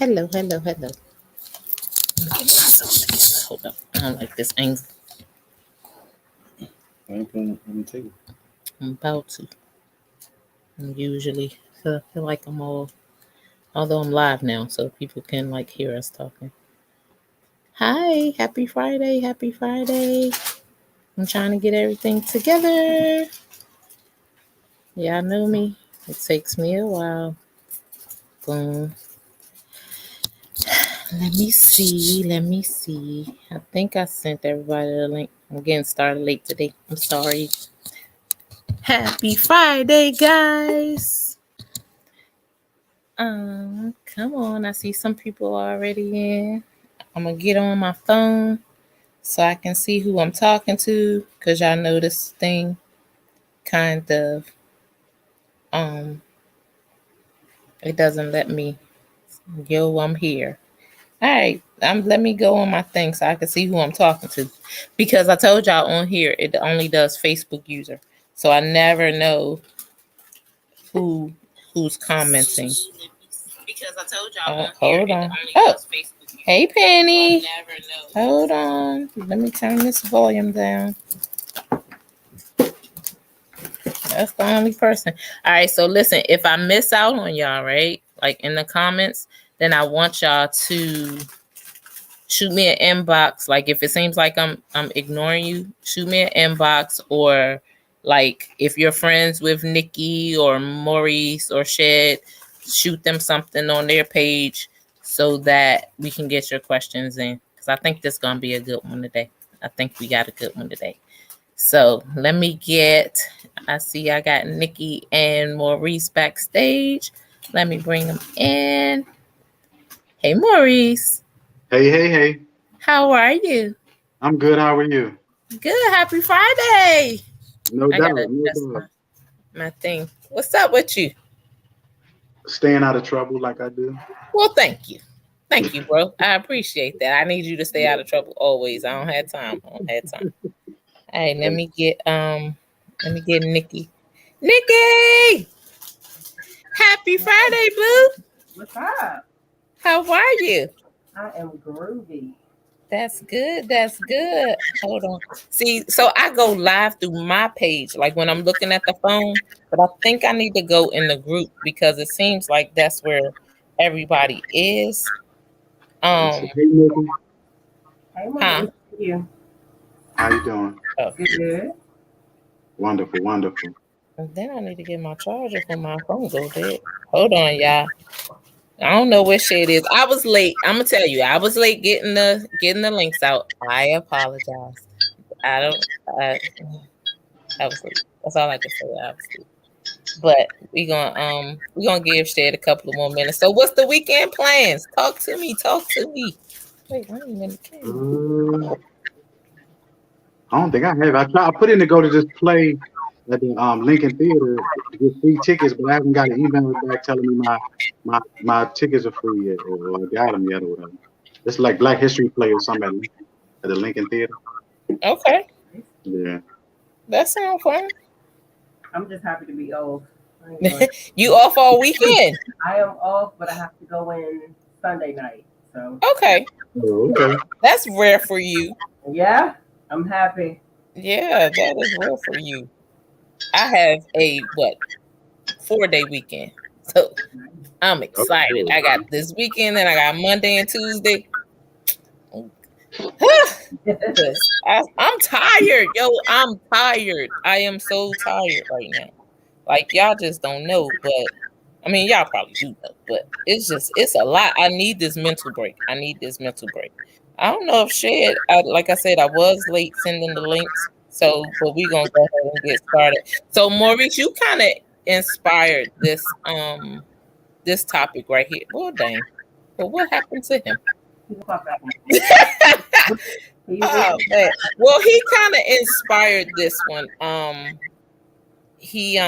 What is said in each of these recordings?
Hello, hello, hello. Get myself together. Hold up. I don't like this angle. I ain't putting on the table. I'm about to. I'm usually feel like I'm all, although I'm live now, so people can like hear us talking. Hi, happy Friday, happy Friday. I'm trying to get everything together. Y'all know me. It takes me a while. Boom. Let me see. Let me see. I think I sent everybody the link. I'm getting started late today. I'm sorry. Happy Friday, guys. Come on. I see some people already in. I'm gonna get on my phone so I can see who I'm talking to. Cause y'all know this thing kind of it doesn't let me. Yo, I'm here. All right, let me go on my thing so I can see who I'm talking to, because I told y'all on here it only does Facebook user, so I never know who's commenting. Because I told y'all on here it only does Facebook user. Hey Penny, so I never know. Hold on, let me turn this volume down. That's the only person. All right, so listen, if I miss out on y'all, right, like in the comments, then I want y'all to shoot me an inbox. Like if it seems like I'm ignoring you, shoot me an inbox, or like if you're friends with Nikki or Maurice or Shed, shoot them something on their page so that we can get your questions in. Because I think this is gonna be a good one today. I think we got a good one today. So let me get, I see I got Nikki and Maurice backstage. Let me bring them in. Hey Maurice. Hey. How are you? I'm good. How are you? Good. Happy Friday. No I doubt. gotta No adjust doubt. my thing. What's up with you? Staying out of trouble like I do. Well, thank you. Thank you, bro. I appreciate that. I need you to stay out of trouble always. I don't have time. All right, let me get Nikki. Nikki! Happy Friday, boo. What's up? How are you? I am groovy. That's good. That's good. Hold on. See, so I go live through my page, like when I'm looking at the phone, but I think I need to go in the group because it seems like that's where everybody is. Hey, Nikki. Hey, Huh? Maurice. How are you? How you doing? Oh, Good. Wonderful. and then I need to get my charger for my phone go dead. Hold on, y'all. I don't know what shit it is. I was late. I'm gonna tell you, I was late getting the links out. I apologize. I don't. I was late. That's all I can say. I was late. But we gonna give Shed a couple of more minutes. So what's the weekend plans? Talk to me. Talk to me. Wait, I ain't in the camera. I don't think I have. I put in to go to this play at the Lincoln Theater to get free tickets, but I haven't got an email back telling me my tickets are free yet, or I got them yet, or whatever. It's like Black History play or something at the Lincoln Theater. Okay, Yeah. that sounds fun. I'm just happy to be off. You off all weekend? I am off, but I have to go in Sunday night. So Okay, Oh, okay. that's rare for you. yeah, I'm happy. Yeah, that is rare for you. I have a 4-day weekend, so I'm excited. Okay. I got this weekend, and I got Monday and Tuesday. I'm tired, yo. I'm tired. I am so tired right now. Like y'all just don't know, but I mean y'all probably do know, but it's a lot. I need this mental break. I don't know if like I said, I was late sending the links, so but we gonna go ahead and get started. So Maurice, you kind of inspired this topic right here. Well, dang. But what happened to him? Oh man. Well, he kind of inspired this one. He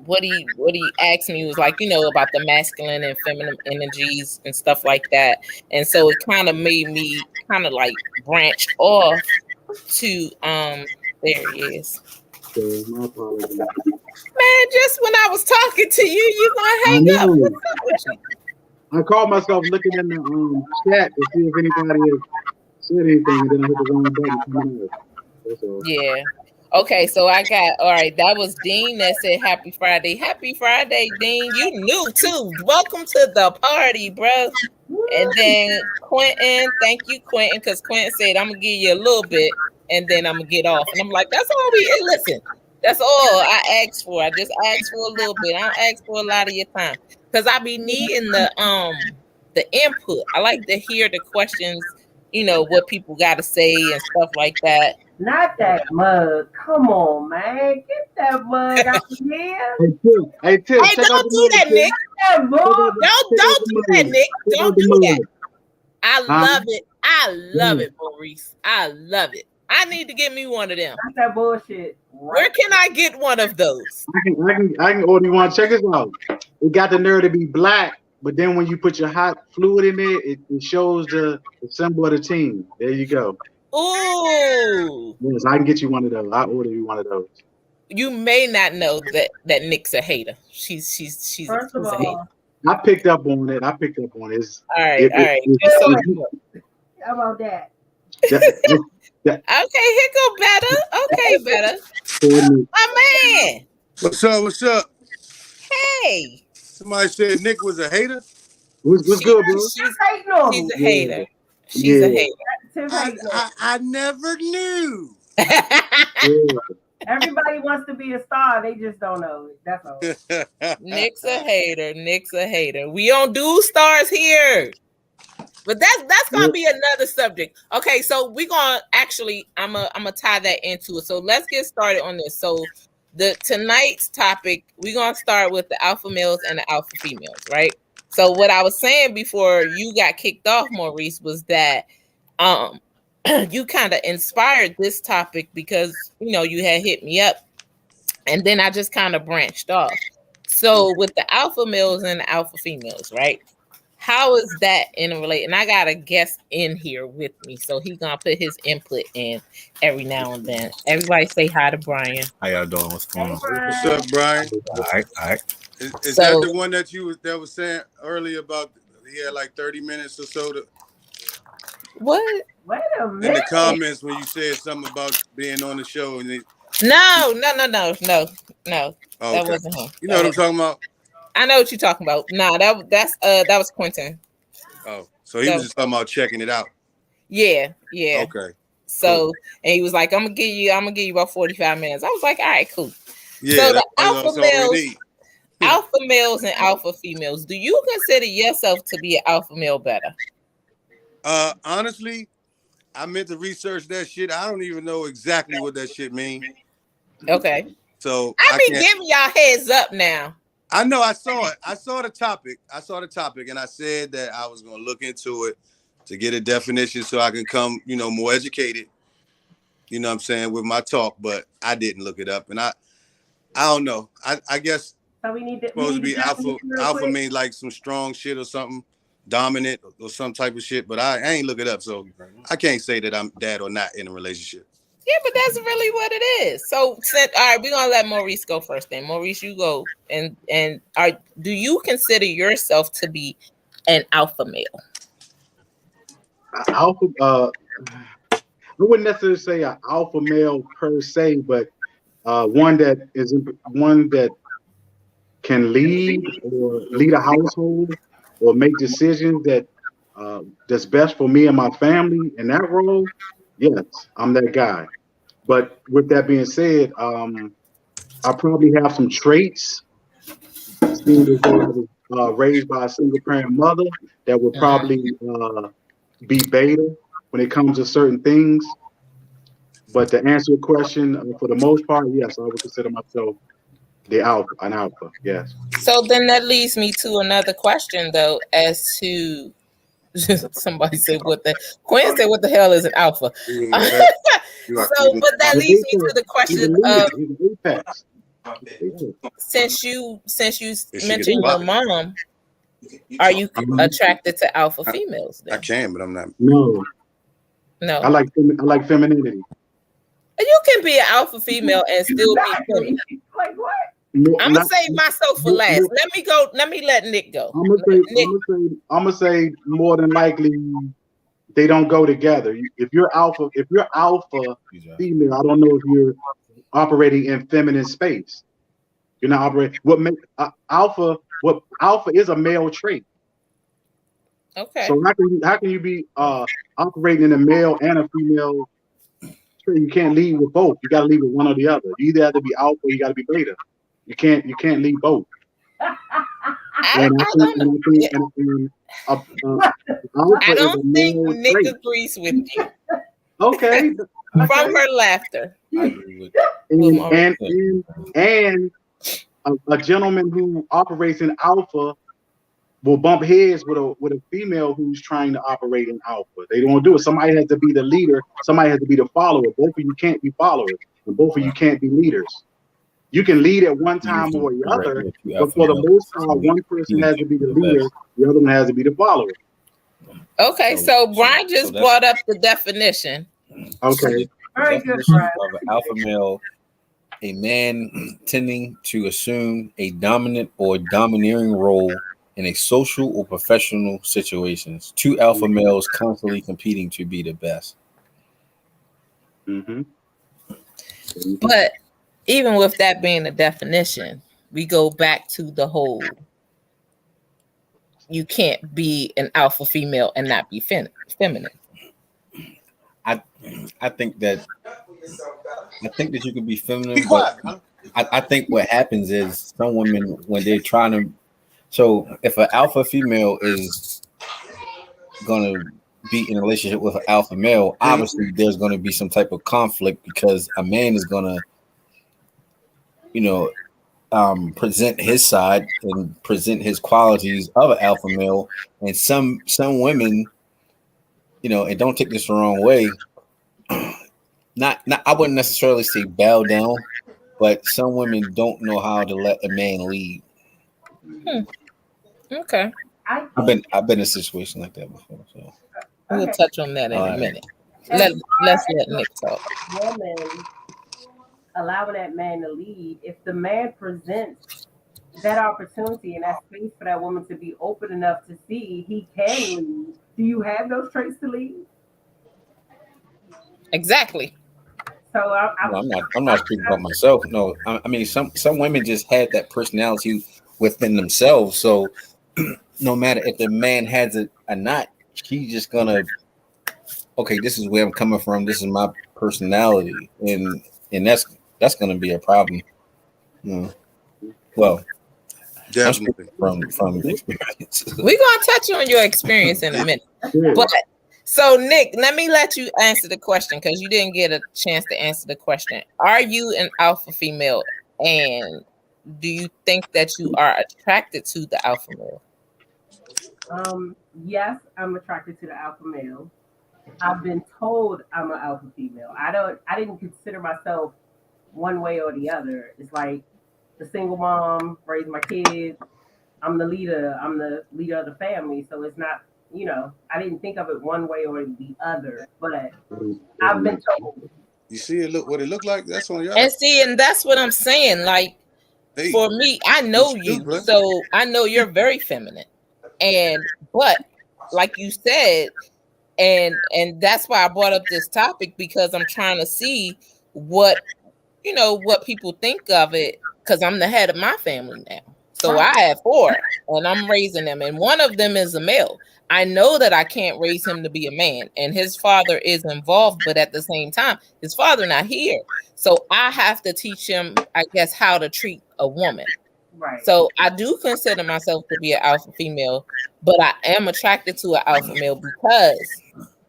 what he asked me was like, about the masculine and feminine energies and stuff like that. And so it kind of made me kind of like branch off to there he is. My apologies. Man, just when I was talking to you, you gonna I hang up. know. What's up with you? I called myself looking in the chat to see if anybody had said anything, and then I hit the wrong button coming out. That's all. Yeah. Okay, so I got all right. That was Dean that said Happy Friday. Happy Friday, Dean. You knew too. Welcome to the party, bro. And then Quentin, thank you, Quentin, because Quentin said I'm gonna give you a little bit and then I'm gonna get off. And I'm like, that's all we listen. That's all I asked for. I just asked for a little bit. I don't ask for a lot of your time. Because I be needing the input. I like to hear the questions, what people gotta say and stuff like that. Not that mug. Come on, man. Get that mug out of here. Hey, Tim, Hey, don't do that, Nick. That mug. Don't do that, Nick. Don't do that. I love it. I love it, Maurice. I love it. I need to get me one of them. That's that bullshit. Where can I get one of those? I can order you one. Check this out. It got the nerve to be black, but then when you put your hot fluid in there, it shows the symbol of the team. There you go. Ooh. Yes, I can get you one of those. I'll order you one of those. You may not know that Nick's a hater. She's First of a all, hater. I picked up on it. All right. How about that? Okay, here go better. Okay, better. My man. What's up? What's up? Hey. Somebody said Nick was a hater. What's good, bro? She's hating on She's me. a hater. She's a hater. Tim's hating on me. I never knew. Everybody wants to be a star. They just don't know it. That's all. Nick's a hater. Nick's a hater. We don't do stars here. But that's gonna be another subject. Okay, so we're gonna actually I'm gonna tie that into it. So let's get started on this. So tonight's topic, we're gonna start with the alpha males and the alpha females, right? So what I was saying before you got kicked off, Maurice, was that you kind of inspired this topic because you had hit me up, and then I just kind of branched off. So with the alpha males and the alpha females, right? How is that interrelated? And I got a guest in here with me, so he's gonna put his input in every now and then. Everybody say hi to Brian. How y'all doing? What's going on? What's up, Brian? All right. Is that the one that was saying earlier about he had like 30 minutes or so to what? Wait a minute. in the comments when you said something about being on the show and No. Oh, That wasn't him. You know what I'm talking about? I know what you're talking about. Nah, that was Quentin. Oh, so he was just talking about checking it out. Yeah. Okay. So cool. And he was like, I'm gonna give you about 45 minutes. I was like, all right, cool. Yeah, so the alpha males and alpha females, do you consider yourself to be an alpha male better? Honestly, I meant to research that shit. I don't even know exactly what that shit means. Okay. So I be giving y'all heads up now. I know I saw it. I saw the topic, and I said that I was going to look into it to get a definition so I can come, more educated, you know what I'm saying, with my talk, but I didn't look it up. And I don't know. I guess so we need to, supposed to be alpha means like some strong shit or something, dominant or some type of shit, but I ain't look it up, so I can't say that I'm that or not in a relationship. Yeah, but that's really what it is. So, all right, we're gonna let Maurice go first. Then, Maurice, you go, and do you consider yourself to be an alpha male? Alpha. I wouldn't necessarily say an alpha male per se, but one that can lead a household or make decisions that's best for me and my family in that role. Yes, I'm that guy. But with that being said, I probably have some traits, seeing as though I was raised by a single parent mother, that would probably be beta when it comes to certain things. But to answer your question, for the most part, yes, I would consider myself an alpha. Yes. So then that leads me to another question, though, as to somebody said Quinn said, what the hell is an alpha? But that leads me to the question of, since you mentioned your mom, are you attracted to alpha females? Then? I can, but I'm not. No. I like femininity. You can be an alpha female and still be feminine. Like what? I'm gonna save myself for last. Let me go. Let me let Nick go. I'm gonna say more than likely they don't go together. If you're alpha female, I don't know if you're operating in feminine space. You're not operating. Alpha? What alpha is a male trait. Okay. So how can you be operating in a male and a female trait? You can't lead with both. You got to lead with one or the other. You either have to be alpha or you got to be beta. You can't lead both. I don't think Nick agrees with you. Okay. From her laughter. And a gentleman who operates in alpha will bump heads with a female who's trying to operate in alpha. They don't do it. Somebody has to be the leader. Somebody has to be the follower. Both of you can't be followers, and both of you can't be leaders. You can lead at one time or the other, but for the most part, one person has to be the leader, the other one has to be the follower. Okay, so Brian just brought up the definition. Okay. Very good, Brian. Of an alpha male, a man tending to assume a dominant or domineering role in a social or professional situations. Two alpha males constantly competing to be the best. Mm-hmm. But even with that being the definition, we go back to the whole you can't be an alpha female and not be feminine. I think that you can be feminine, but I think what happens is some women when they're trying to. So if an alpha female is gonna be in a relationship with an alpha male, obviously there's gonna be some type of conflict because a man is gonna, present his side and present his qualities of an alpha male, and some women, and don't take this the wrong way. Not I wouldn't necessarily say bow down, but some women don't know how to let a man lead. Okay. I've been in a situation like that before, so we'll touch on that in a minute. Let's let Nick talk. Woman allowing that man to lead, if the man presents that opportunity and that space for that woman to be open enough to see he can lead, do you have those traits to lead? Exactly. So I'm not speaking about myself. No, I mean some women just had that personality within themselves. So no matter if the man has it or not, he's just gonna, okay, this is where I'm coming from. This is my personality, and that's gonna be a problem. Well, definitely from experience. We're gonna touch on your experience in a minute, but. So, Nick, let me let you answer the question because you didn't get a chance to answer the question. Are you an alpha female, and do you think that you are attracted to the alpha male? Yes, I'm attracted to the alpha male. I've been told I'm an alpha female. I didn't consider myself one way or the other. It's like the single mom, raised my kids. I'm the leader. I'm the leader of the family. So it's not, I didn't think of it one way or the other, but I've been told. You see it what it looked like? That's on y'all. And that's what I'm saying. Like, for me, I know you, so I know you're very feminine. But like you said, and that's why I brought up this topic because I'm trying to see what people think of it because I'm the head of my family now. So I have 4 and I'm raising them, and one of them is a male. I know that I can't raise him to be a man, and his father is involved, but at the same time, his father not here. So I have to teach him, I guess, how to treat a woman. Right. So I do consider myself to be an alpha female, but I am attracted to an alpha male because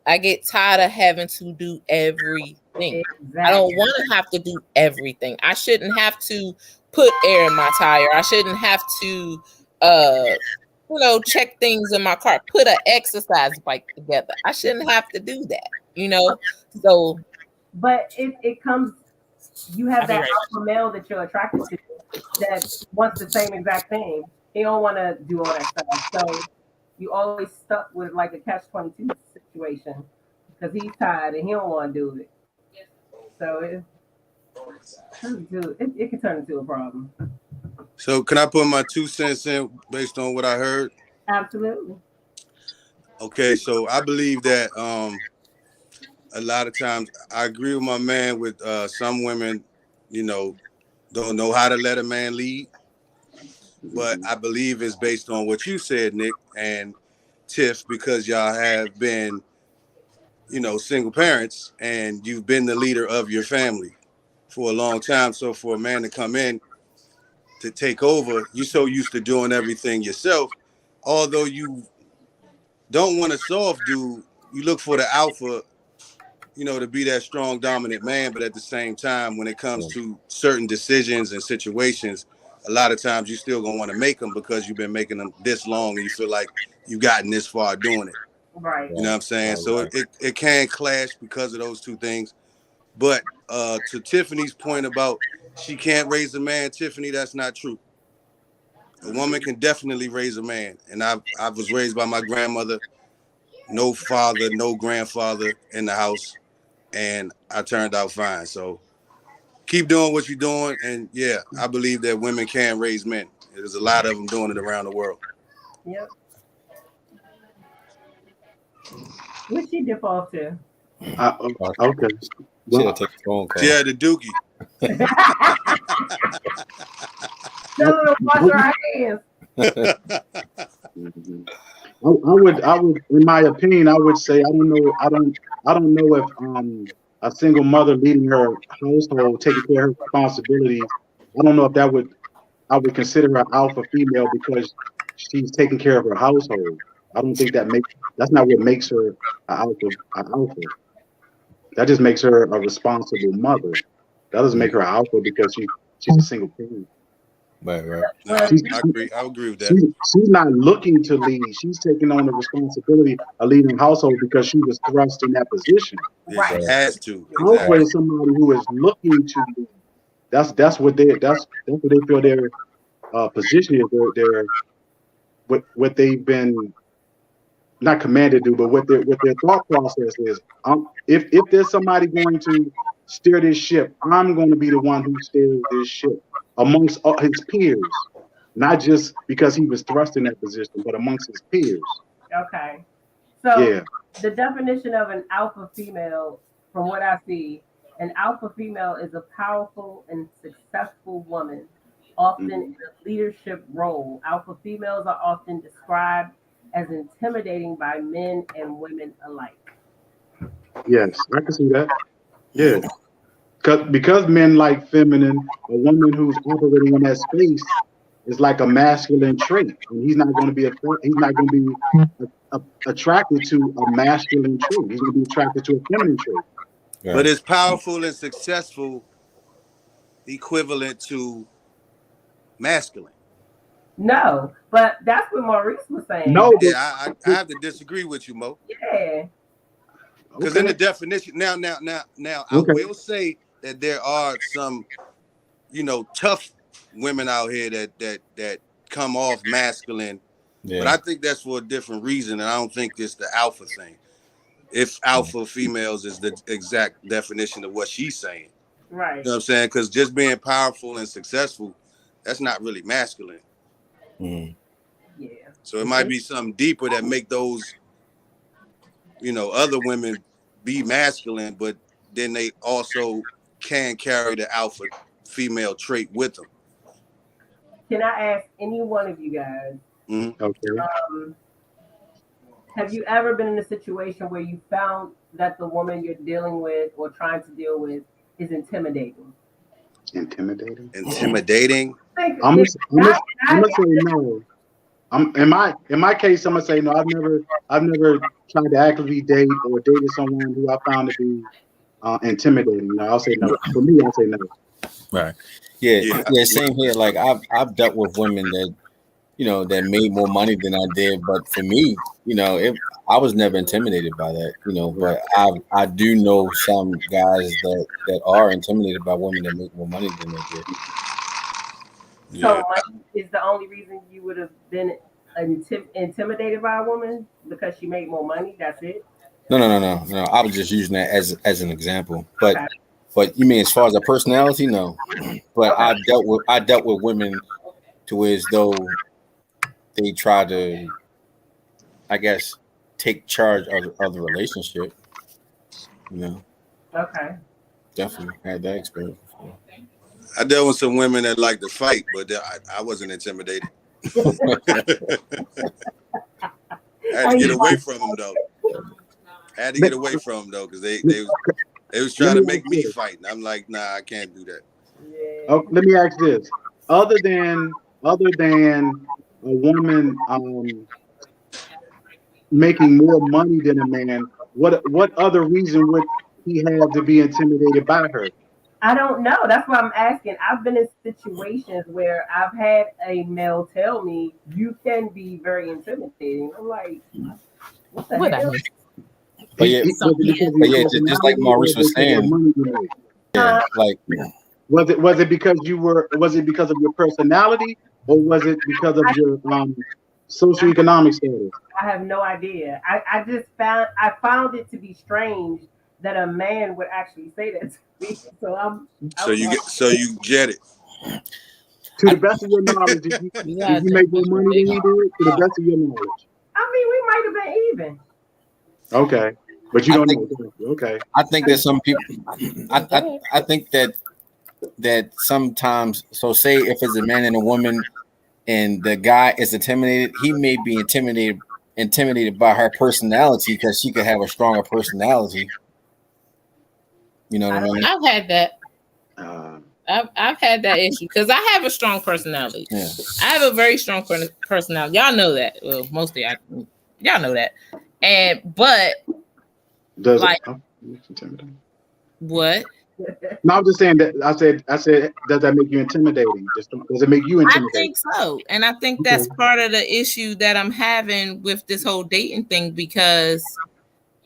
I get tired of having to do everything. Exactly. I don't want to have to do everything. I shouldn't have to put air in my tire. I shouldn't have to check things in my car, put an exercise bike together. I shouldn't have to do that, So but it comes, you have that alpha male that you're attracted to that wants the same exact thing. He don't want to do all that stuff. So you always stuck with like a catch-22 situation because he's tired and he don't want to do it. So it can turn into a problem. So can I put my 2 cents in based on what I heard? Absolutely. Okay, so I believe that a lot of times I agree with my man with some women, don't know how to let a man lead. But I believe it's based on what you said, Nick and Tiff, because y'all have been, single parents and you've been the leader of your family for a long time. So for a man to come in to take over, you're so used to doing everything yourself. Although you don't want a soft dude, you look for the alpha, to be that strong, dominant man. But at the same time, when it comes to certain decisions and situations, a lot of times you still gonna want to make them because you've been making them this long and you feel like you've gotten this far doing it. Right. You know what I'm saying? So it can clash because of those two things. But to Tiffany's point about she can't raise a man, Tiffany, that's not true. A woman can definitely raise a man. And I was raised by my grandmother, no father, no grandfather in the house. And I turned out fine. So keep doing what you're doing. And yeah, I believe that women can raise men. There's a lot of them doing it around the world. Yep. What'd she default to? Okay. She'll take a phone call. Yeah, the dookie. Tell her to wash her hands. I would, in my opinion, I would say I don't know if a single mother leading her household, taking care of her responsibilities, I don't know if I would consider her alpha female because she's taking care of her household. I don't think that's not what makes her an alpha. That just makes her a responsible mother. That doesn't make her an alpha because she's a single parent. Right. No, I agree with that. She's not looking to lead. She's taking on the responsibility of leading a household because she was thrust in that position. Yeah, right. She has to. Alpha is somebody who is looking to lead. That's what they feel their position is. Their what they've been not commanded to do, but what their thought process is. If there's somebody going to steer this ship, I'm going to be the one who steers this ship amongst his peers, not just because he was thrust in that position, but amongst his peers. Okay. So the definition of an alpha female, from what I see, an alpha female is a powerful and successful woman, often in a leadership role. Alpha females are often described as intimidating by men and women alike. Yes, I can see that. Yeah. Because men like feminine, a woman who's operating in that space is like a masculine trait, and he's not going to be attracted to a masculine trait. He's going to be attracted to a feminine trait. Yeah. But is powerful and successful equivalent to masculine? No, but that's what Maurice was saying. No, yeah, I have to disagree with you, Mo. Yeah. Because in the definition, now, I will say that there are some, tough women out here that come off masculine. Yeah. But I think that's for a different reason, and I don't think it's the alpha thing. If alpha females is the exact definition of what she's saying. Right. You know what I'm saying? Because just being powerful and successful, that's not really masculine. Mm. Yeah. So it might be something deeper that make those, other women be masculine, but then they also can carry the alpha female trait with them. Can I ask any one of you guys? Mm-hmm. Okay. Have you ever been in a situation where you found that the woman you're dealing with or trying to deal with is intimidating? Intimidating? I'm gonna say no. In my case, I'm gonna say no. I've never tried to actively date or dated someone who I found to be intimidating. No, I'll say no. For me, I'll say no. Right. Yeah. Same here. Like I've dealt with women that that made more money than I did, but for me, I was never intimidated by that. But I do know some guys that are intimidated by women that make more money than they did. So money is the only reason you would have been intimidated by a woman because she made more money? That's it? No. I was just using that as an example. But you mean as far as a personality? No. But I dealt with women to as though they try to, I guess, take charge of the relationship. You know, Okay. definitely had that experience before. I dealt with some women that like to fight, but I wasn't intimidated. I had to get away from them though. Because they was trying to make me fight, and I'm like, nah, I can't do that. Yeah. Oh, let me ask this: other than a woman making more money than a man, what other reason would he have to be intimidated by her? I don't know. That's why I'm asking. I've been in situations where I've had a male tell me, "You can be very intimidating." I'm like, what the hell? But yeah, just like Maurice was saying, yeah, like, was it because of your personality, or was it because of your socioeconomic status? I have no idea. I found it to be strange that a man would actually say that to me. So you get it. To the best of your knowledge, did you make more money than he did? To the best of your knowledge. I mean, we might have been even. Okay, but you don't know. Okay. I think that some people. I think that sometimes. So, say if it's a man and a woman, and the guy is intimidated, he may be intimidated by her personality because she could have a stronger personality. You know what I mean? I've had that. I've had that issue because I have a strong personality. Yeah. I have a very strong personality. Y'all know that. Well, mostly y'all know that. But does like it, what? No, I'm just saying that I said, does that make you intimidating? Does it make you intimidating? I think so, and I think that's part of the issue that I'm having with this whole dating thing because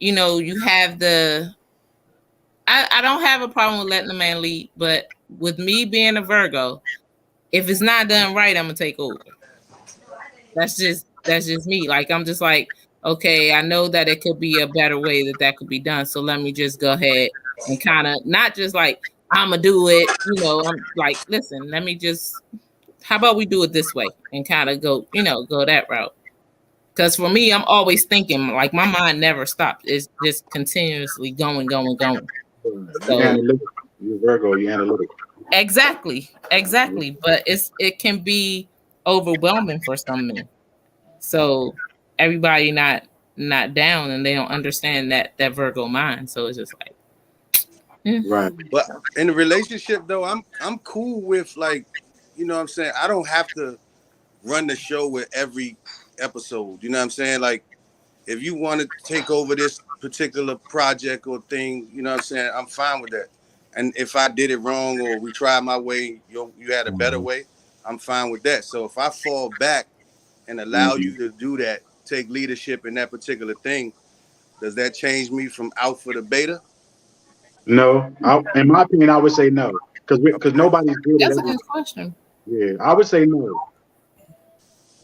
you know you have the. I don't have a problem with letting a man lead, but with me being a Virgo, if it's not done right, I'm gonna take over. That's just me. Like I'm just like, okay, I know that it could be a better way that could be done. So let me just go ahead and kind of not just like I'm gonna do it. You know, I'm like, listen, let me just. How about we do it this way and kind of go that route. Because for me, I'm always thinking like my mind never stops. It's just continuously going. So, you're Virgo, you're analytical. Exactly. But it can be overwhelming for some men. So everybody not down and they don't understand that Virgo mind. So it's just like, right. But in the relationship though, I'm cool with like, you know what I'm saying? I don't have to run the show with every episode. You know what I'm saying? Like if you want to take over this particular project or thing, you know what I'm saying? I'm fine with that. And if I did it wrong or we tried my way, you had a better way, I'm fine with that. So if I fall back and allow you to do that, take leadership in that particular thing, does that change me from alpha to beta? No. In my opinion, I would say no. Because nobody's good at that's everything. a good question. Yeah, I would say no.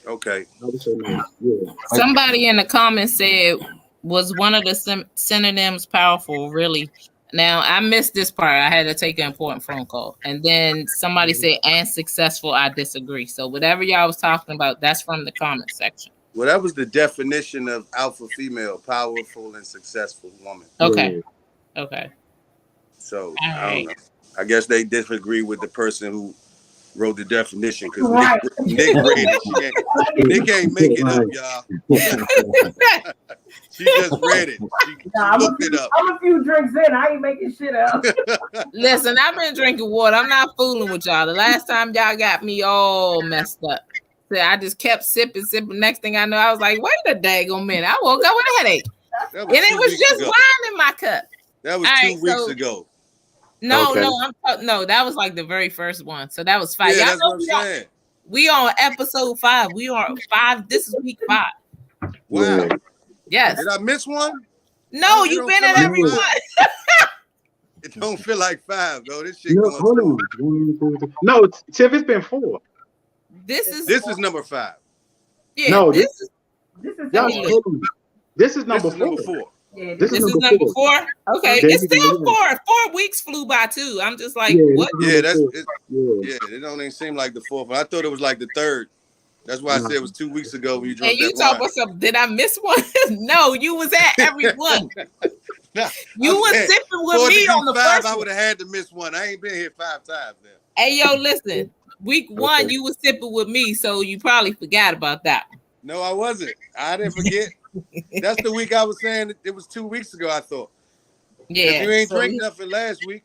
Okay. I would say no. Yeah. Somebody in the comments said, was one of the synonyms powerful? Really? Now, I missed this part. I had to take an important phone call. And then somebody said, and successful, I disagree. So whatever y'all was talking about, that's from the comment section. Well, that was the definition of alpha female, powerful and successful woman. Okay. Okay. So, I don't know. I guess they disagree with the person who wrote the definition because Nick read it. Nick ain't make it up, y'all. She just read it. She looked it up. I'm a few drinks in. I ain't making shit up. Listen, I've been drinking water. I'm not fooling with y'all. The last time y'all got me all messed up. So I just kept sipping. Next thing I know, I was like, wait a daggone minute. I woke up with a headache. And it was just wine in my cup. That was 2 weeks ago. No, that was like the very first one. So that was 5. Yeah, y'all that's know what I'm saying. We on episode 5. We are 5. This is week 5. Wow. Yes. Did I miss one? No, you've been in every one. It don't feel like 5, though. This shit going through. No, Tiff, it's been 4. This is number 5. Yeah, no, this is number 4. Number 4. Yeah, This This is is number number 4. 4. Okay, There it's you go. still Yeah, 4. 4 weeks flew by too. I'm just like, yeah, what? this is Yeah, number 4. Yeah. yeah. It don't even seem like the 4th one. I thought it was like the 3rd. That's why I No. said it was 2 weeks ago when you And drunk you that talk wine. about something? Did I miss one? No, you was at every one. Nah, You I'm was saying, sipping with for it me to be on the 5, first I one. would have had to miss one. I ain't been here 5 times now. Hey, yo, listen. Week 1, Okay. you was sipping with me, so you probably forgot about that. No, I wasn't. I didn't forget. That's the week I was saying it was 2 weeks ago, I thought. Because Yeah. you ain't drink nothing last week.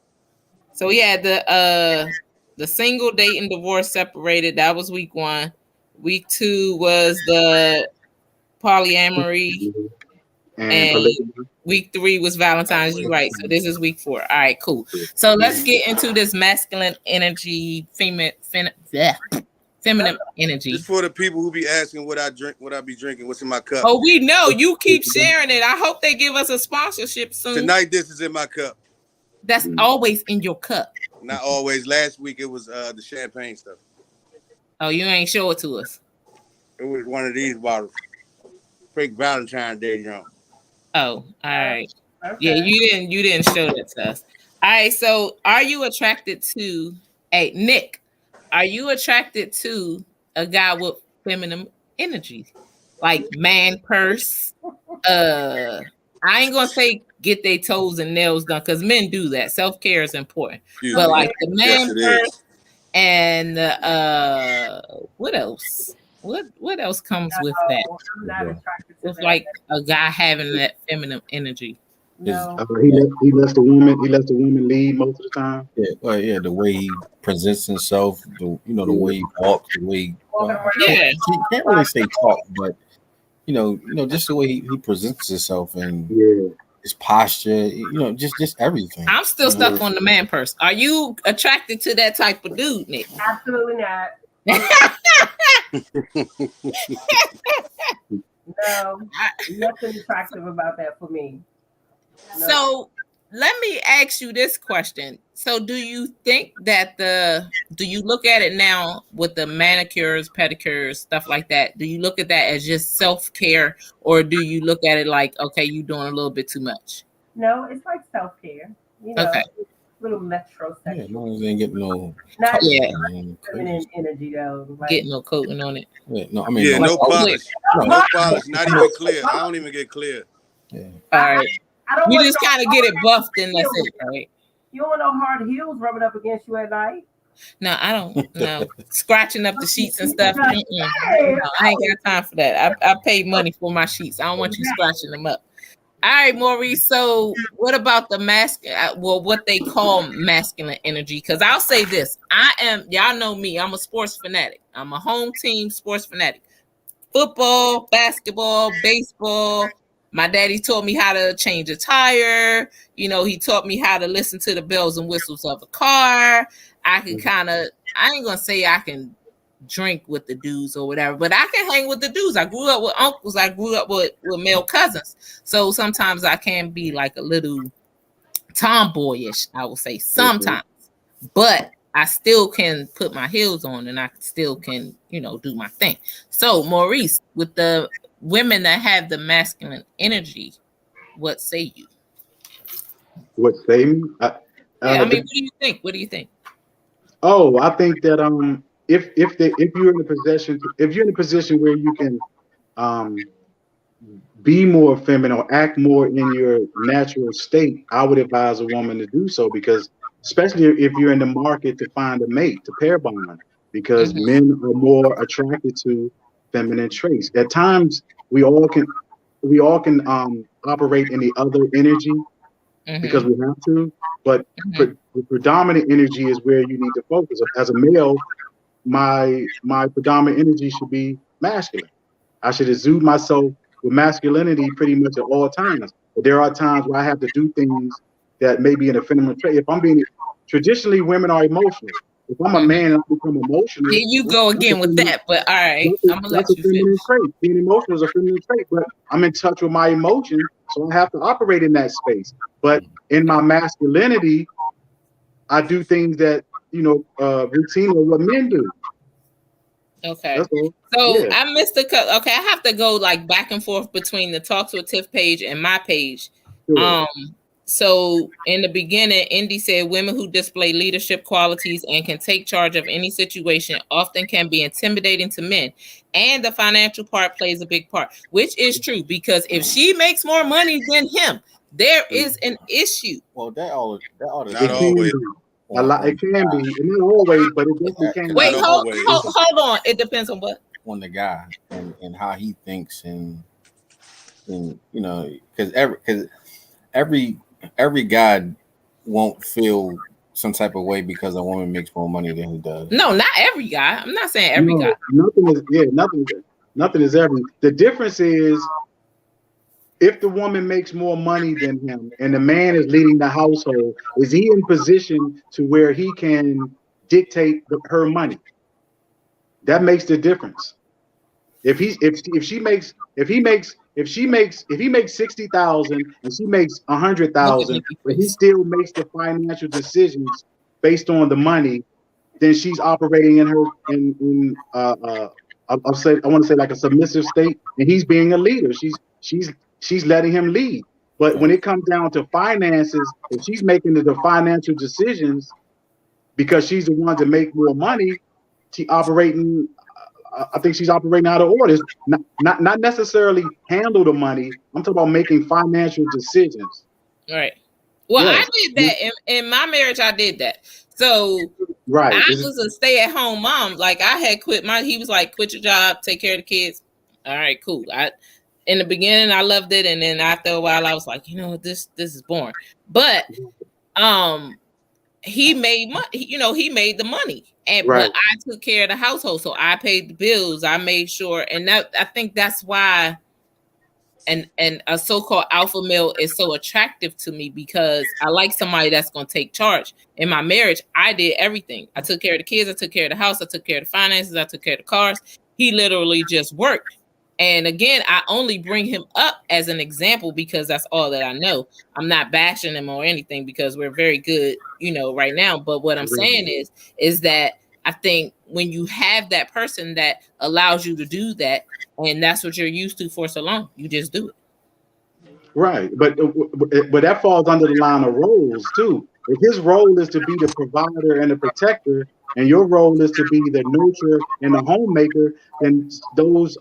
So we had the single date and divorce separated. That was week 1. Week 2 was the polyamory, And and polygamy. week 3 was Valentine's. You right. So this is week 4. All right, cool. So let's get into this masculine energy, feminine energy. It's for the people who be asking what I drink, what I be drinking, what's in my cup. Oh, we know you keep sharing it. I hope they give us a sponsorship soon. Tonight, this is in my cup. That's always in your cup. Not always. Last week, it was the champagne stuff. Oh, you ain't show it to us. It was one of these bottles. Fake Valentine's Day drunk. Oh, all right. Okay. Yeah, you didn't show that to us. All right, so are you attracted to Nick? Are you attracted to a guy with feminine energy? Like man purse? I ain't gonna say get their toes and nails done because men do that. Self-care is important. Excuse But me. like the man Yes, it purse is. and what else? What else comes with that? I'm not attracted to With that. like a guy having that feminine energy. No. He lets the woman lead most of the time. Yeah, well, yeah, the way he presents himself, the way he walks, the way he, Yeah. he can't really say talk, but just the way he presents himself and Yeah. his posture, just everything. I'm still stuck on the man purse. Are you attracted to that type of dude, Nick? Absolutely not. No, nothing attractive about that for me. No. So let me ask you this question. So do you think that do you look at it now with the manicures, pedicures, stuff like that? Do you look at that as just self-care, or do you look at it like, okay, you're doing a little bit too much? No, it's like self-care. Okay. Little metrosexual. Yeah, as long as they ain't getting no Not feminine energy though. Like, Getting no coating on it. Yeah, no, I mean, Yeah, no polish. No. No polish. Not even clear. I don't even get clear. Yeah. All right. I don't You want just no kind of get it hard buffed and that's heels. it, right? You don't want no hard heels rubbing up against you at night. No, I don't. No, scratching up the sheets and stuff. No, I ain't got time for that. I paid money for my sheets. I don't want you scratching them up. All right, Maurice. So, what about the what they call masculine energy? Because I'll say this: y'all know me. I'm a sports fanatic. I'm a home team sports fanatic. Football, basketball, baseball. My daddy taught me how to change a tire. He taught me how to listen to the bells and whistles of a car. I can I ain't gonna say I can drink with the dudes or whatever, but I can hang with the dudes. I grew up with uncles. I grew up with male cousins. So sometimes I can be like a little tomboyish, I would say sometimes, but I still can put my heels on and I still can, do my thing. So Maurice, with the women that have the masculine energy, what say you? What say me? What do you think? What do you think? Oh, I think that if you're in a position where you can be more feminine or act more in your natural state, I would advise a woman to do so, because especially if you're in the market to find a mate, to pair bond, because men are more attracted to feminine traits. At times we all can operate in the other energy because we have to, but the predominant energy is where you need to focus. As a male, my predominant energy should be masculine. I should exude myself with masculinity pretty much at all times. But there are times where I have to do things that may be in a feminine trait. Traditionally, women are emotional. If I'm a man and I become emotional, here you go again with that. But all right, I'm gonna let you finish. Trait. Being emotional is a feminine trait, but I'm in touch with my emotions, so I have to operate in that space. But in my masculinity, I do things that routinely what men do. Okay. So I missed the cut. Okay, I have to go like back and forth between the Talks with Tiff page and my page Sure. So in the beginning, Indy said women who display leadership qualities and can take charge of any situation often can be intimidating to men. And the financial part plays a big part, which is true, because if she makes more money than him, there is an issue. Well, that all Not It can always. be. A lot. It can be. Not always, but it definitely can Wait, be. Not always. hold on. It depends on what? on the guy and how he thinks and you know, because every guy won't feel some type of way because a woman makes more money than he does. No, not every guy. I'm not saying every guy. Nothing is every. The difference is if the woman makes more money than him and the man is leading the household, is he in position to where he can dictate her money? That makes the difference. If he makes 60,000 and she makes 100,000, but he still makes the financial decisions based on the money, then she's operating in her I want to say like a submissive state, and he's being a leader. She's letting him lead. But when it comes down to finances, if she's making the financial decisions because she's the one to make more money, I think she's operating out of order. Not necessarily handle the money. I'm talking about making financial decisions. Right. Well, Yes. I did that in my marriage. I did that. So Right. I was a stay-at-home mom. Like I had quit he was like, quit your job, take care of the kids. All right, cool. In the beginning I loved it, and then after a while I was like, this is boring. But he made money, he made the money. And Right. but I took care of the household. So I paid the bills. I made sure, and that I think that's why and a so-called alpha male is so attractive to me, because I like somebody that's going to take charge. In my marriage, I did everything. I took care of the kids, I took care of the house, I took care of the finances, I took care of the cars. He literally just worked. And again, I only bring him up as an example because that's all that I know. I'm not bashing him or anything, because we're very good, right now. But what I'm saying is that I think when you have that person that allows you to do that, and that's what you're used to for so long, you just do it. Right, but that falls under the line of roles too. If his role is to be the provider and the protector, and your role is to be the nurturer and the homemaker, then those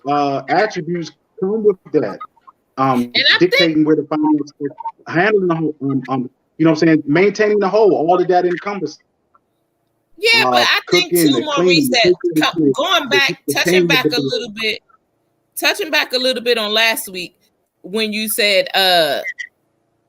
attributes come with that. Dictating where the finance, handling the whole, you know what I'm saying, maintaining the whole, all of that encompasses. Yeah, but I think too, Maurice, that going back, touching back a little bit on last week, when you said,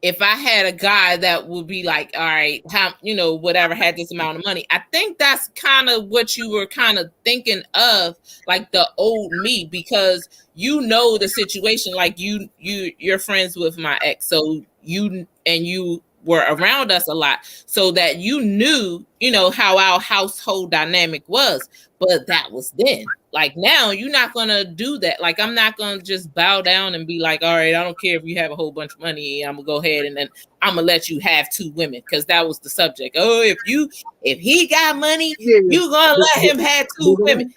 if I had a guy that would be like, all right, how, whatever, had this amount of money. I think that's kind of what you were kind of thinking of, like the old me, because the situation, like you're friends with my ex. So you were around us a lot, so that you knew, how our household dynamic was. But that was then. Like now, you're not gonna do that. Like I'm not gonna just bow down and be like, all right, I don't care if you have a whole bunch of money, I'm gonna go ahead and then I'm gonna let you have 2 women, because that was the subject. Oh, if he got money, you gonna let him have 2 women?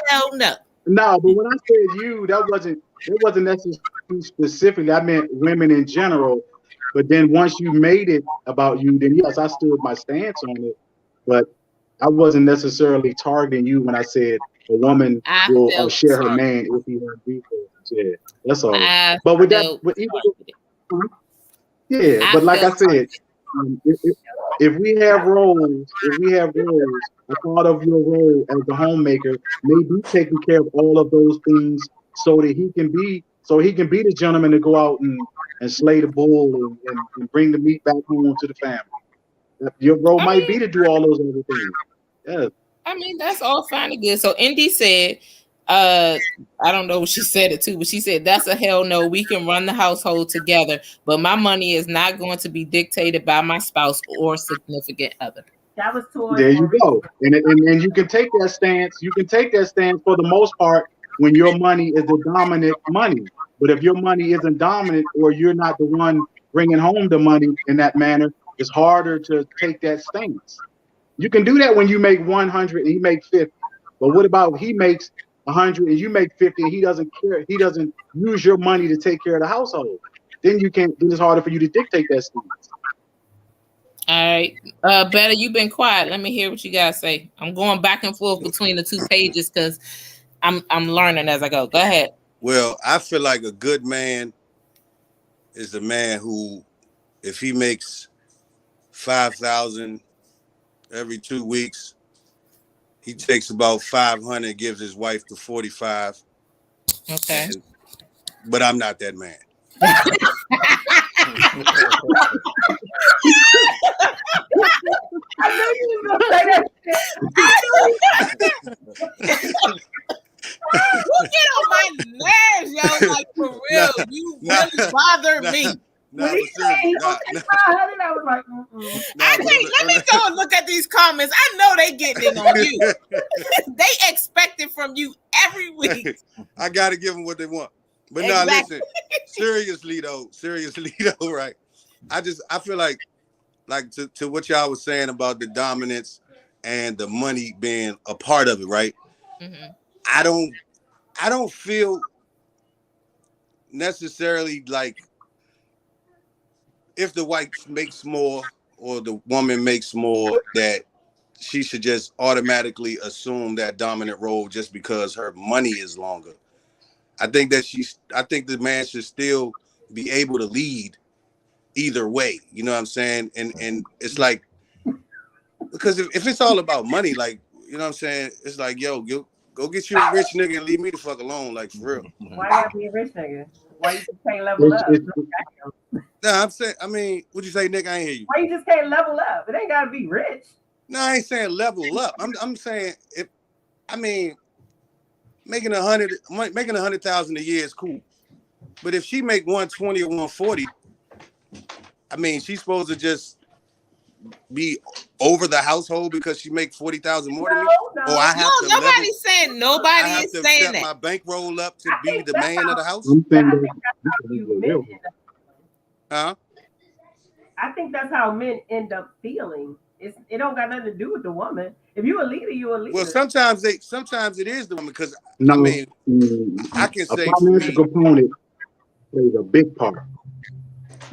Hell no. No, but when I said you, that wasn't necessarily specifically. I meant women in general. But then once you made it about you, then yes, I stood my stance on it. But I wasn't necessarily targeting you when I said a woman will share her man if he has resources. Yeah, that's all. But with that, but like I said, if we have roles, a part of your role as the homemaker may be taking care of all of those things, so that he can be the gentleman to go out and slay the bull and bring the meat back home to the family. Your role might be to do all those other things. Yeah. I mean, that's all fine and good. So Indy said, I don't know what she said it to, but she said, that's a hell no. We can run the household together, but my money is not going to be dictated by my spouse or significant other. That was there you go. And you can take that stance. You can take that stance for the most part when your money is the dominant money. But if your money isn't dominant, or you're not the one bringing home the money in that manner, it's harder to take that stance. You can do that when you make 100 and he makes 50. But what about he makes 100 and you make 50 and he doesn't care? He doesn't use your money to take care of the household. then you can't. Then it's harder for you to dictate that stance. All right. Better, you've been quiet. Let me hear what you guys say. I'm going back and forth between the two pages because I'm learning as I go. Go ahead. Well, I feel like a good man is the man who, if he makes 5,000 every 2 weeks, he takes about 500, gives his wife the 45. Okay. But I'm not that man. I knew you were gonna say that shit. You get on my nerves, yo. Like for real, you really bother me. When he said he gonna take 500, I was like, Let me go and look at these comments. I know they getting it on you. They expect it from you every week. I gotta give them what they want. But Exactly. now listen, seriously though, right? I feel like to what y'all was saying about the dominance and the money being a part of it, right? Mm-hmm. I don't feel necessarily like if the wife makes more or the woman makes more that she should just automatically assume that dominant role just because her money is longer. I think the man should still be able to lead either way. You know what I'm saying? And it's like, because if it's all about money, like, you know what I'm saying? It's like, yo, go get you a rich nigga and leave me the fuck alone, like, for real. why you gotta be a rich nigga? Why you just can't level up? Nah, I'm saying, I mean, what'd you say, Nick? I ain't hear you. Why you just can't level up? It ain't gotta be rich. No, I ain't saying level up. I'm saying making 100,000 a year is cool. But if she make 120 or 140, I mean, she's supposed to just be over the household because she make 40,000 more than me. No. Or I have to Nobody's saying nobody is saying set that. my bankroll up to be the man of the house. I'm saying Huh? I think that's how men end up feeling. It don't got nothing to do with the woman. If you a leader, you a leader. Well, sometimes it is the woman, because no, I mean, I can say a financial component plays a big part.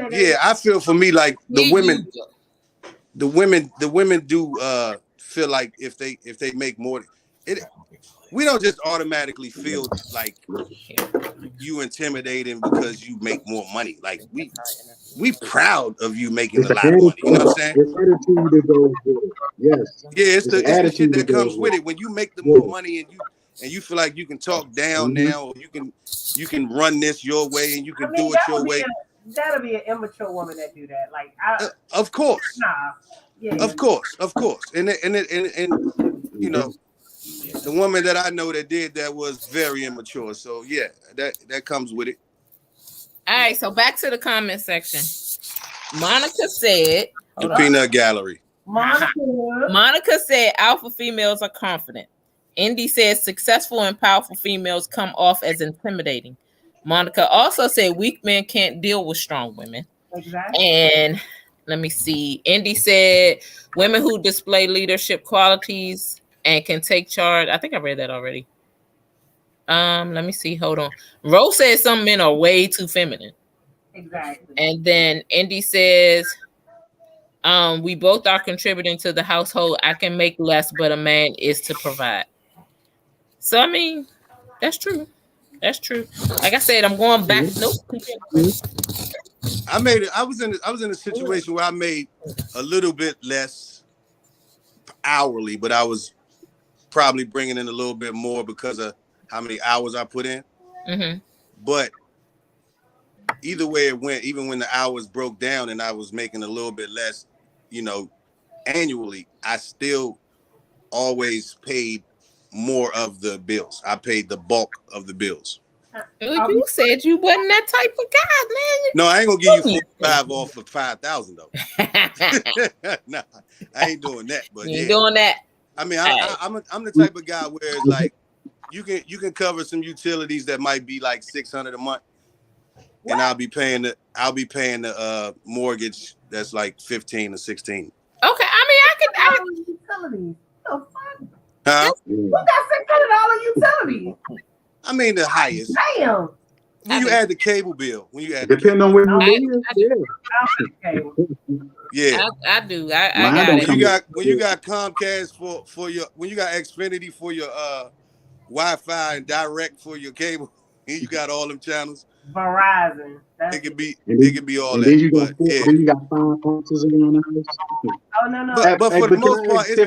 Yeah, I feel for me like the women do feel like if they make more, we don't just automatically feel like you intimidating because you make more money. Like we proud of you making a lot of money. You know what I'm saying? It's attitude that goes with it. Yes. Yeah, it's the shit that comes with it. When you make the more money and you feel like you can talk down now, or you can run this your way and you can do it your way. That'll be an immature woman that do that. Like, of course. Nah. Yeah. Of course. And you know, the woman that I know that did that was very immature. So yeah, that comes with it. All right, so back to the comment section. Monica said the peanut gallery. Monica said alpha females are confident. Indy says successful and powerful females come off as intimidating. Monica also said weak men can't deal with strong women. Exactly. And let me see. Indy said women who display leadership qualities and can take charge. I think I read that already. Let me see. Hold on. Rose says some men are way too feminine. Exactly. And then Indy says, we both are contributing to the household. I can make less, but a man is to provide. So I mean, that's true. That's true. Like I said, I'm going back. Nope. I was in a situation where I made a little bit less hourly, but I was probably bringing in a little bit more because of how many hours I put in. Mm-hmm. But either way it went, even when the hours broke down and I was making a little bit less, you know, annually, I still always paid more of the bills. I paid the bulk of the bills. You said you wasn't that type of guy, man. No, I ain't gonna give you 45 off for 5,000 though. Nah, I ain't doing that. But you ain't doing that. I mean, I'm the type of guy where it's like you can cover some utilities that might be like $600 a month, and I'll be paying the mortgage that's like 15 or 16. Okay, I mean, utilities. The fuck? Huh? Who got $600 utilities? I mean the highest. Damn. when you add the cable bill, depending on where you live, yeah. I do. I Mine got don't it. come When you got Comcast for your, when you got Xfinity for your Wi-Fi and Direct for your cable, and you got all them channels. Verizon. It could be all and that. then you got But yeah. then you got 5 boxes around the house. Oh no. But for the But most part, it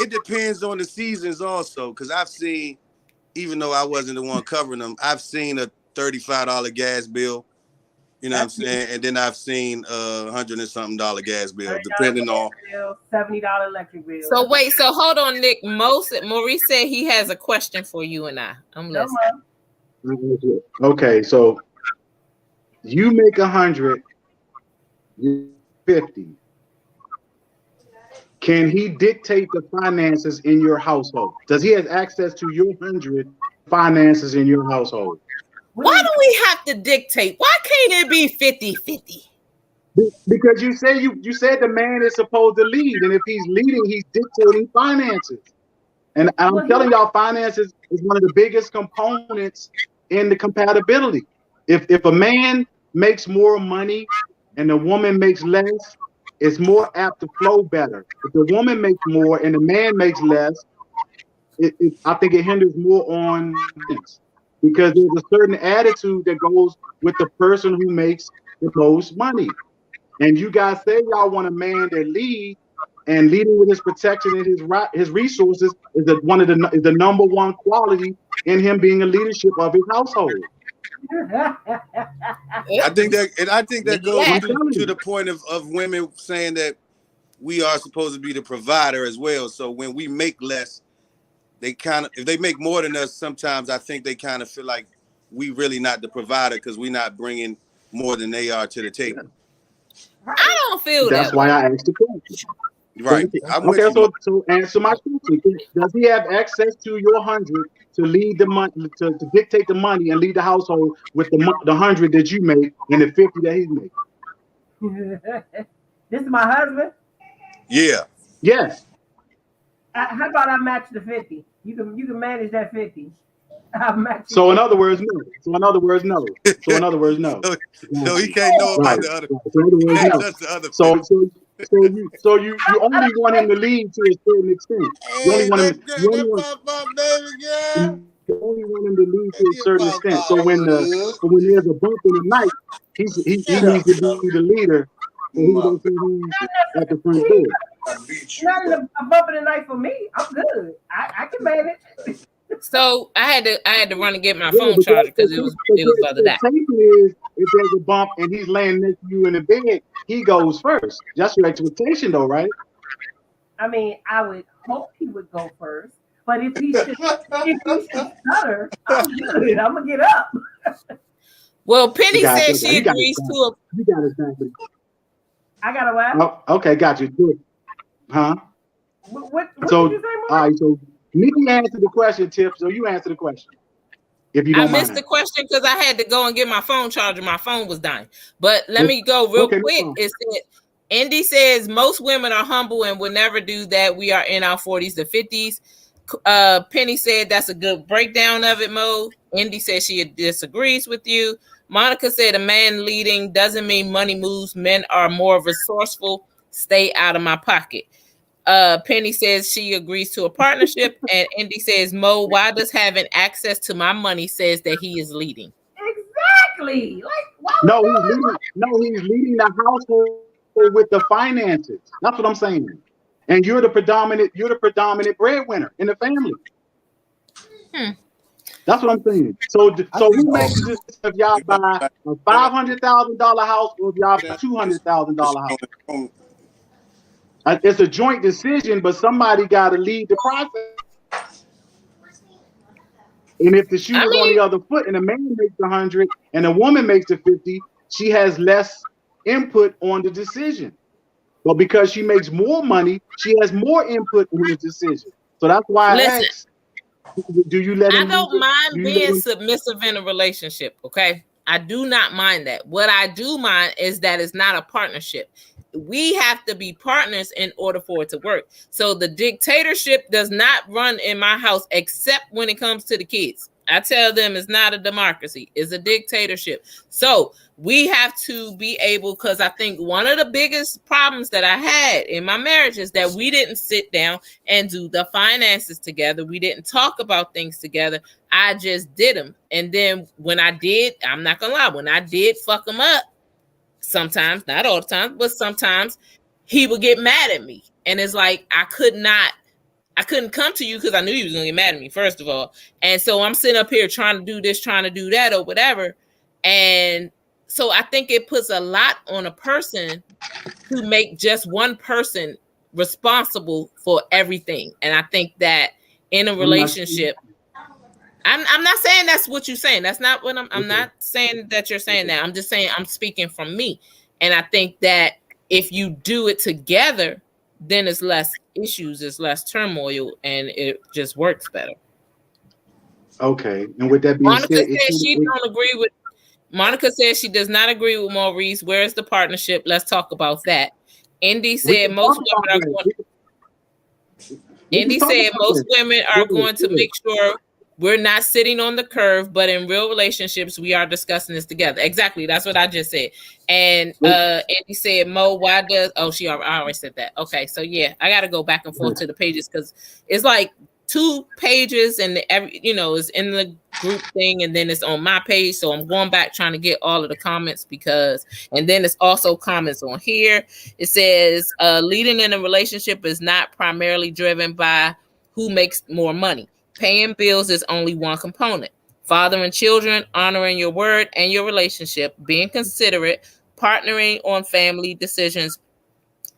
it depends on the seasons also. Because I've seen, even though I wasn't the one covering them, I've seen a $35 gas bill. You know what I'm saying? And then I've seen $100 and something gas bill, depending on $70 electric bill. So wait, so hold on, Nick. Maurice said he has a question for you and I. I'm listening. Okay, so you make 100, you 50. Can he dictate the finances in your household? Does he have access to your 100 finances in your household? Why do we have to dictate? Why can't it be 50-50? Because you said the man is supposed to lead, and if he's leading, he's dictating finances. And I'm telling y'all, finances is one of the biggest components in the compatibility. If a man makes more money and the woman makes less, it's more apt to flow better. If the woman makes more and the man makes less, I think it hinders more on this, because there's a certain attitude that goes with the person who makes the most money. And you guys say y'all want a man that leads, and leading with his protection and his resources is the number one quality in him being a leadership of his household. I think that goes to the point of women saying that we are supposed to be the provider as well. So when we make less, if they make more than us, sometimes I think they kind of feel like we really not the provider because we're not bringing more than they are to the table. I don't feel That's why I asked the question. Right. Okay, so answer my question. Does he have access to your 100 to lead the money, to dictate the money and lead the household with the 100 that you make and the 50 that he's making? This is my husband? Yeah. Yes. How about I match the 50? You can manage that 50. So in other words, no. So in other words, no. So he can't know about the other. So you only want him to lead to a certain extent. You only want him to lead to a certain extent. So when there's a bump in the night, he needs to be the leader. So he's going to see at the front door. Not a bump in the night for me. I'm good. I can manage. So I had to run and get my phone charger because it was about to die. If there's a bump and he's laying next to you in the bed, he goes first. That's your expectation, though, right? I mean, I would hope he would go first, but if he should stutter, I'm good. I'm gonna get up. Well, Penny said she agrees to a. You got it, Penny. I got a what? Oh, okay, got you. Good. Huh? What so, did you say, Mark? All right, so Nikki answered the question, Tiff. So you answer the question. If you don't I missed the question because I had to go and get my phone charger. My phone was dying. But let me go real quick. It said, Indy says most women are humble and would never do that. We are in our 40s to 50s. Penny said that's a good breakdown of it, Mo. Indy says she disagrees with you. Monica said a man leading doesn't mean money moves. Men are more resourceful. Stay out of my pocket. Penny says she agrees to a partnership, and Indy says, Mo, why does having access to my money says that he is leading? Exactly. Like, he's leading the household with the finances. That's what I'm saying. And you're the predominant breadwinner in the family. That's what I'm saying. So who makes the decision if y'all buy a $500,000 house or if y'all buy a $200,000 house? It's a joint decision, but somebody got to lead the process. And if the shoe is on the other foot and a man makes 100 and a woman makes 50, she has less input on the decision. But because she makes more money, she has more input on the decision. So that's why I asked, do you let him? I don't mind being submissive in a relationship, okay? I do not mind that. What I do mind is that it's not a partnership. We have to be partners in order for it to work. So the dictatorship does not run in my house except when it comes to the kids. I tell them it's not a democracy, it's a dictatorship. So we have to be able, because I think one of the biggest problems that I had in my marriage is that we didn't sit down and do the finances together. We didn't talk about things together. I just did them. And then when I did, I'm not gonna lie, when I did fuck them up, sometimes, not all the time, but sometimes he would get mad at me. And it's like I couldn't come to you because I knew you was gonna get mad at me, first of all. And so I'm sitting up here trying to do this, trying to do that, or whatever. And so I think it puts a lot on a person to make just one person responsible for everything. And I think that in a relationship, I'm not saying that's what you're saying. That's not what I'm not saying that you're saying that. I'm just saying I'm speaking from me. And I think that if you do it together, then it's less issues, it's less turmoil, and it just works better. Okay. And with that being Monica said, says she don't agree with. Monica says she does not agree with Maurice. Where's the partnership? Let's talk about that. Indy said most women are going. Indy said most women are going to make sure we're not sitting on the curve, but in real relationships, we are discussing this together. Exactly. That's what I just said. And Andy said, Mo, why does, I already said that. Okay. So yeah, I got to go back and forth to the pages because it's like 2 pages and it's in the group thing and then it's on my page. So I'm going back trying to get all of the comments and then it's also comments on here. It says, leading in a relationship is not primarily driven by who makes more money. Paying bills is only one component. Fathering children, honoring your word and your relationship, being considerate, partnering on family decisions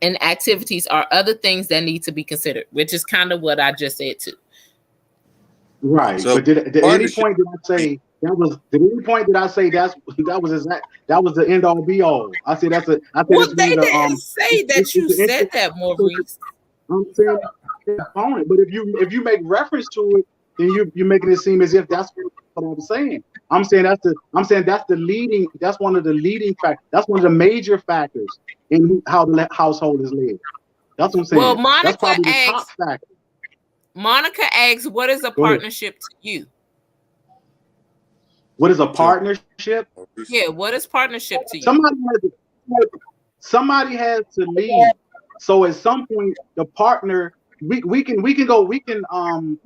and activities are other things that need to be considered, which is kind of what I just said too. Right. So, but did at any point did I say that was? Did any point did I say that was the end all be all? I said that's a. I said well, they didn't say that you said that, Maurice. I'm saying opponent, but if you make reference to it, then you're making it seem as if that's what I'm saying. I'm saying that's the leading. That's one of the leading factors. That's one of the major factors in how the household is led. That's what I'm saying. Well, Monica that's probably the top factor. Monica asks, "What is a partnership to you?" What is a partnership? Yeah, what is partnership to you? Somebody has to lead. So at some point, the partner, we can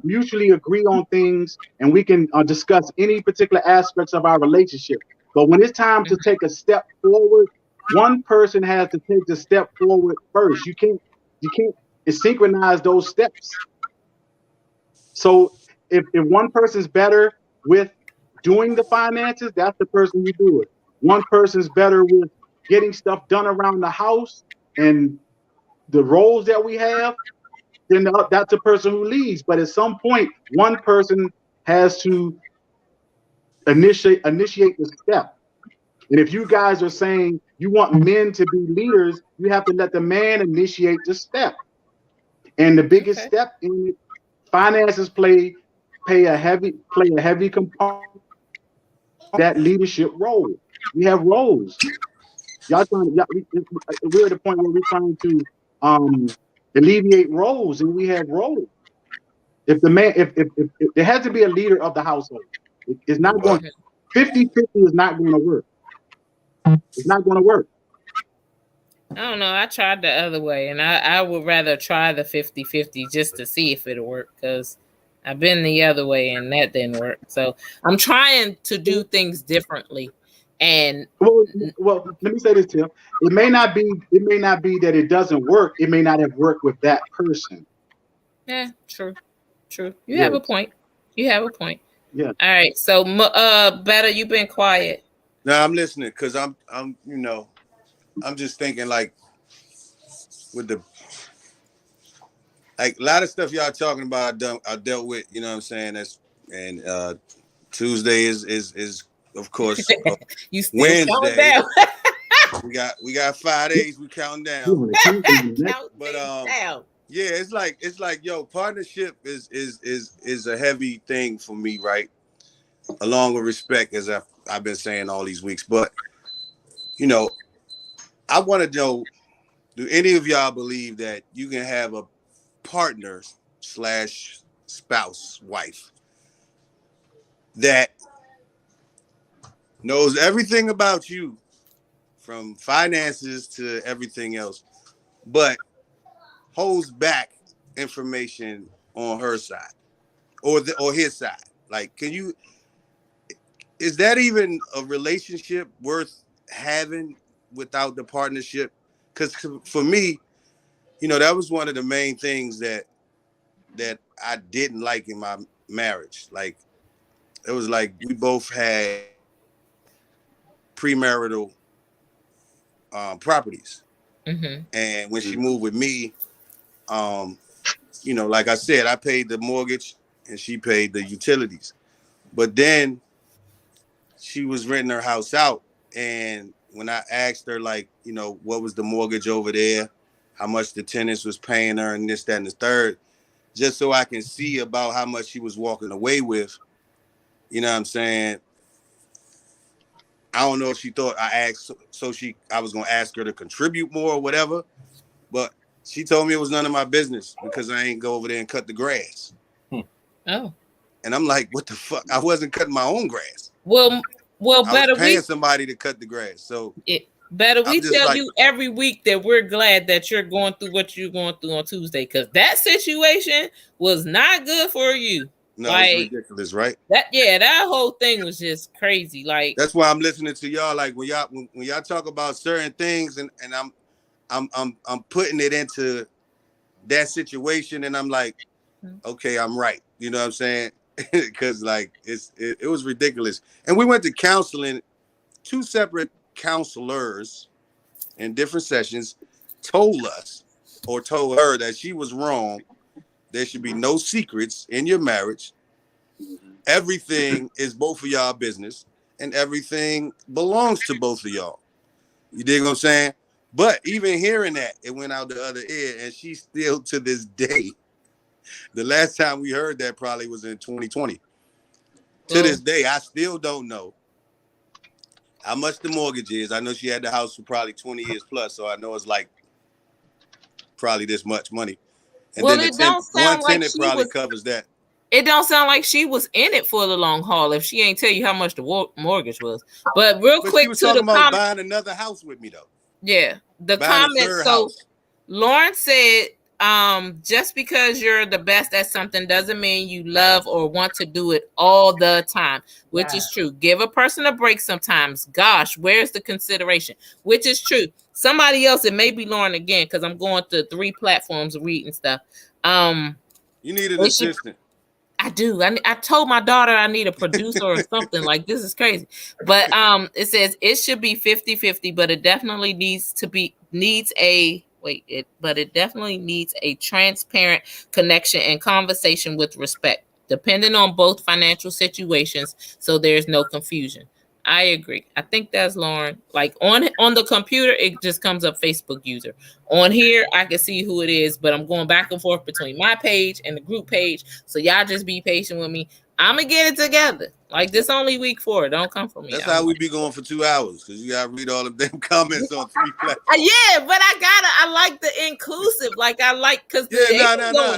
mutually agree on things, and we can discuss any particular aspects of our relationship. But when it's time to take a step forward, one person has to take the step forward first. You can't synchronize those steps. So if one person's better with doing the finances, that's the person you do it. One person's better with getting stuff done around the house and the roles that we have, then that's the person who leads. But at some point, one person has to initiate the step. And if you guys are saying you want men to be leaders, you have to let the man initiate the step. And the biggest step in it, finances play a heavy component of that leadership role. We have roles. We're at the point where we're trying to alleviate roles, and we have roles. If there has to be a leader of the household, it's not going 50-50 is not going to work. It's not going to work. I don't know. I tried the other way, and I would rather try the 50-50 just to see if it'll work, because I've been the other way and that didn't work. So I'm trying to do things differently. And well, let me say this, Tim. It may not be that it doesn't work. It may not have worked with that person. Yeah, true. You have a point. Yeah. All right. So, Better, you've been quiet. No, I'm listening because I'm just thinking like with a lot of stuff y'all talking about. I dealt with. You know what I'm saying? And Tuesday is of course you still Wednesday. we got 5 days. We counting down. But yeah, it's like yo, partnership is a heavy thing for me, right? Along with respect, as I've been saying all these weeks. But I want to know, do any of y'all believe that you can have a partner / spouse, wife, that knows everything about you, from finances to everything else, but holds back information on her side or his side. Like, is that even a relationship worth having without the partnership? Because for me, that was one of the main things that I didn't like in my marriage. Like, it was like we both had premarital properties. Mm-hmm. And when she moved with me, like I said, I paid the mortgage and she paid the utilities. But then she was renting her house out. And when I asked her, like, what was the mortgage over there, how much the tenants was paying her, and this, that, and the third, just so I can see about how much she was walking away with, you know what I'm saying? I don't know if she thought I asked, I was going to ask her to contribute more or whatever, but she told me it was none of my business because I ain't go over there and cut the grass. Oh. And I'm like, what the fuck? I wasn't cutting my own grass. Well, I better was paying somebody to cut the grass. So better we tell you every week that we're glad that you're going through what you're going through on Tuesday, because that situation was not good for you. No, it's ridiculous, right? That whole thing was just crazy. Like, that's why I'm listening to y'all. Like, when y'all talk about certain things, and I'm putting it into that situation, and I'm like, okay, I'm right. You know what I'm saying? Because like it was ridiculous. And we went to counseling. 2 separate counselors in different sessions told her that she was wrong. There should be no secrets in your marriage. Everything is both of y'all business, and everything belongs to both of y'all. You dig what I'm saying? But even hearing that, it went out the other ear, and she still, to this day, the last time we heard that probably was in 2020. To this day, I still don't know how much the mortgage is. I know she had the house for probably 20 years plus, so I know it's like probably this much money. And then one tenant probably covers that. It don't sound like she was in it for the long haul if she ain't tell you how much the mortgage was. But quick, she was talking about buying another house with me, though. Yeah, the comments. So Lauren said, just because you're the best at something doesn't mean you love or want to do it all the time, which is true. Give a person a break sometimes. Gosh, where's the consideration? Which is true. Somebody else, it may be Lauren again, because I'm going to 3 platforms reading stuff. You need an assistant. I do. I told my daughter I need a producer or something. Like, this is crazy. But it says it should be 50-50, but it definitely it definitely needs a transparent connection and conversation with respect, depending on both financial situations, so there's no confusion. I agree. I think that's Lauren. Like, on the computer, it just comes up Facebook user. On here, I can see who it is, but I'm going back and forth between my page and the group page. So y'all just be patient with me. I'm gonna get it together. Like, this only week 4. Don't come for me. That's how we be going for 2 hours, because you gotta read all of them comments on 3 platforms. Yeah, but I like the inclusive. Like, I like, because no.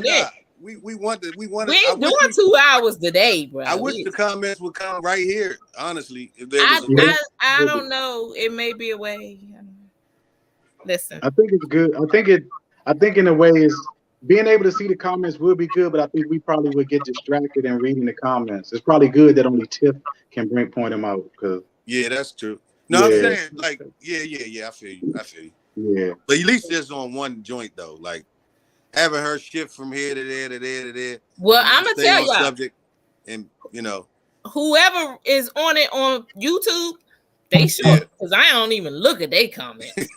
We want to. We ain't doing 2 hours today, bro. I wish the comments would come right here. Honestly, if there was I don't know. It may be a way. Listen, I think it's good. I think in a way is being able to see the comments would be good, but I think we probably would get distracted in reading the comments. It's probably good that only Tiff can point them out. Yeah, that's true. No, I'm saying, like, yeah. I feel you. Yeah, but at least it's on one joint though. Like, having her shift from here to there to there to there. Well, I'm gonna tell y'all, subject, and whoever is on it on YouTube, they should, because I don't even look at their comments.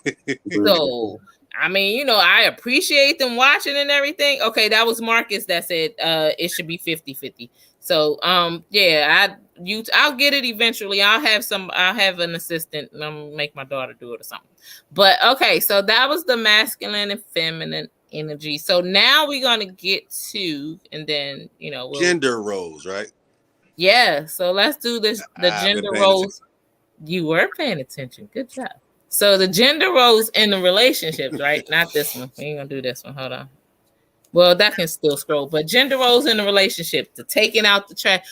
So, I mean, I appreciate them watching and everything. Okay, that was Marcus that said it should be 50-50. So, I'll get it eventually. I'll have an assistant, and I'm gonna make my daughter do it or something. But okay, so that was the masculine and feminine energy. So now we're gonna get to, and then gender roles, right? Yeah. So let's do this. The gender roles. You were paying attention. Good job. So the gender roles in the relationships, right? Not this one. We ain't gonna do this one. Hold on. Well, that can still scroll, but gender roles in the relationship, the taking out the trash.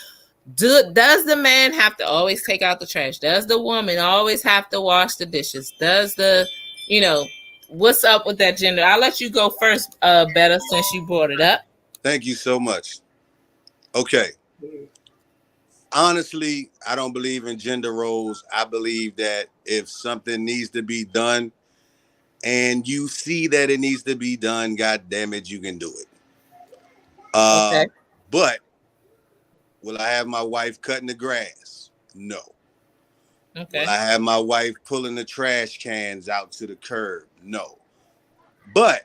Does the man have to always take out the trash? Does the woman always have to wash the dishes? Does the, what's up with that gender? I'll let you go first, Better, since you brought it up. Thank you so much. Okay. Honestly, I don't believe in gender roles. I believe that if something needs to be done and you see that it needs to be done, God damn it, you can do it. Okay. But will I have my wife cutting the grass? No. Okay. Will I have my wife pulling the trash cans out to the curb? No. But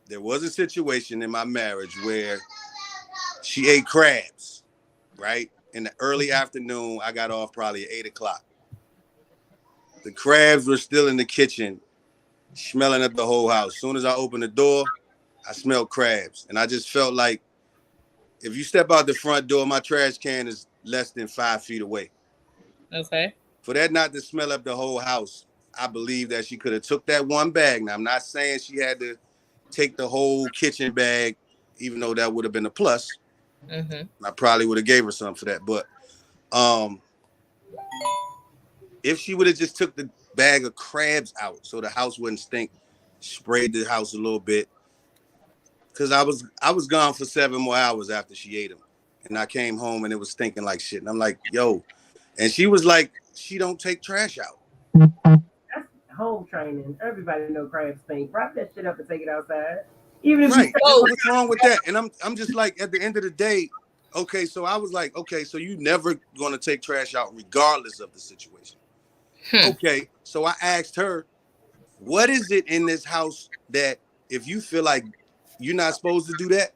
there was a situation in my marriage where she ate crabs, right? In the early afternoon, I got off probably at 8 o'clock. The crabs were still in the kitchen, smelling up the whole house. As soon as I opened the door, I smelled crabs. And I just felt like if you step out the front door, my trash can is less than 5 feet away. Okay. For that not to smell up the whole house, I believe that she could have took that one bag. Now, I'm not saying she had to take the whole kitchen bag, even though that would have been a plus. Mm-hmm. I probably would have gave her something for that. But if she would have just took the bag of crabs out so the house wouldn't stink, sprayed the house a little bit, because I was gone for 7 more hours after she ate them. And I came home and it was stinking like shit. And I'm like, yo. And she was like, she don't take trash out. That's home training. Everybody know crabs stink. Wrap that shit up and take it outside. Even if right. What's wrong with that? And I'm just like, at the end of the day, okay, so I was like, okay, so you never gonna take trash out regardless of the situation. Okay, so I asked her, what is it in this house that if you feel like you're not supposed to do that,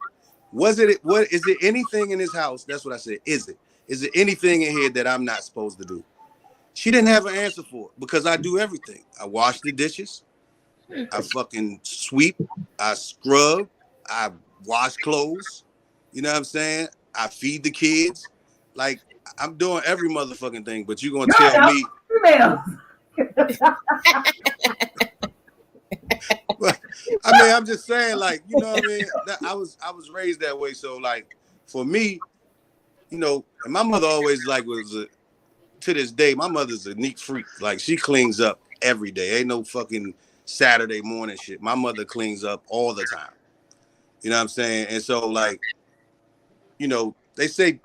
what is it anything in this house? That's what I said. Is it anything in here that I'm not supposed to do? She didn't have an answer for it because I do everything. I wash the dishes, I fucking sweep, I scrub, I wash clothes. You know what I'm saying? I feed the kids. Like, I'm doing every motherfucking thing, but you're gonna tell me. But, I mean, I'm just saying, like, you know what I mean? I was raised that way. So, like, for me, and my mother always, like, to this day, my mother's a neat freak. Like, she cleans up every day. Ain't no fucking Saturday morning shit. My mother cleans up all the time. You know what I'm saying? And so, like, they say,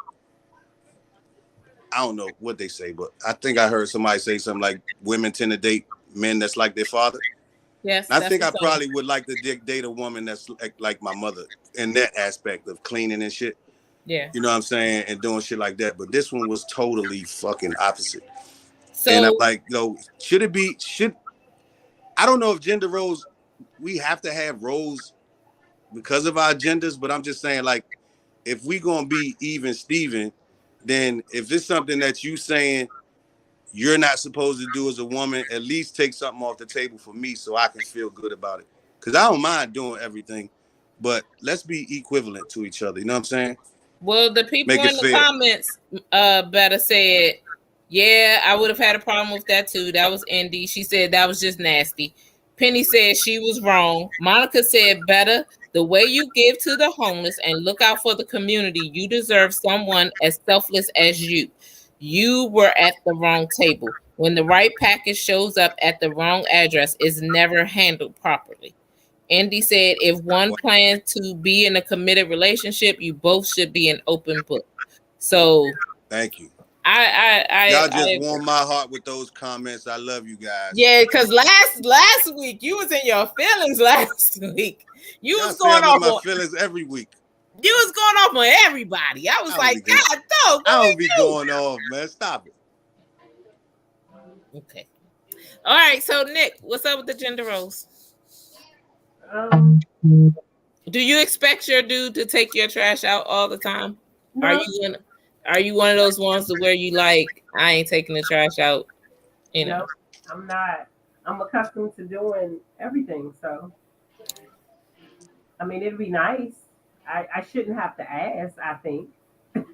I don't know what they say, but I think I heard somebody say something like women tend to date men that's like their father. Yes. And I think I probably would like to date a woman that's like my mother in that aspect of cleaning and shit. Yeah. You know what I'm saying? And doing shit like that. But this one was totally fucking opposite. So, and I'm like, I don't know if gender roles, we have to have roles because of our genders, but I'm just saying, like, if we gonna be even Steven, then if it's something that you saying you're not supposed to do as a woman, at least take something off the table for me so I can feel good about it. Because I don't mind doing everything, but let's be equivalent to each other. You know what I'm saying? Well, the people in the comments Better said, yeah, I would have had a problem with that too. That was Indy. She said that was just nasty. Penny said she was wrong. Monica said, Better, the way you give to the homeless and look out for the community, you deserve someone as selfless as you. You were at the wrong table. When the right package shows up at the wrong address, is never handled properly. Andy said, if one plans to be in a committed relationship, you both should be an open book. So thank you. Y'all just warmed my heart with those comments. I love you guys. Yeah, because last week you was in your feelings last week. You was going off my feelings every week. You was going off on everybody. I was like, God, dog. I don't be going off, man. Stop it. Okay. All right. So, Nick, what's up with the gender roles? Do you expect your dude to take your trash out all the time? No. Are you one of those ones to where you like, I ain't taking the trash out? No, I'm not. I'm accustomed to doing everything. So, I mean, it'd be nice. I shouldn't have to ask, I think.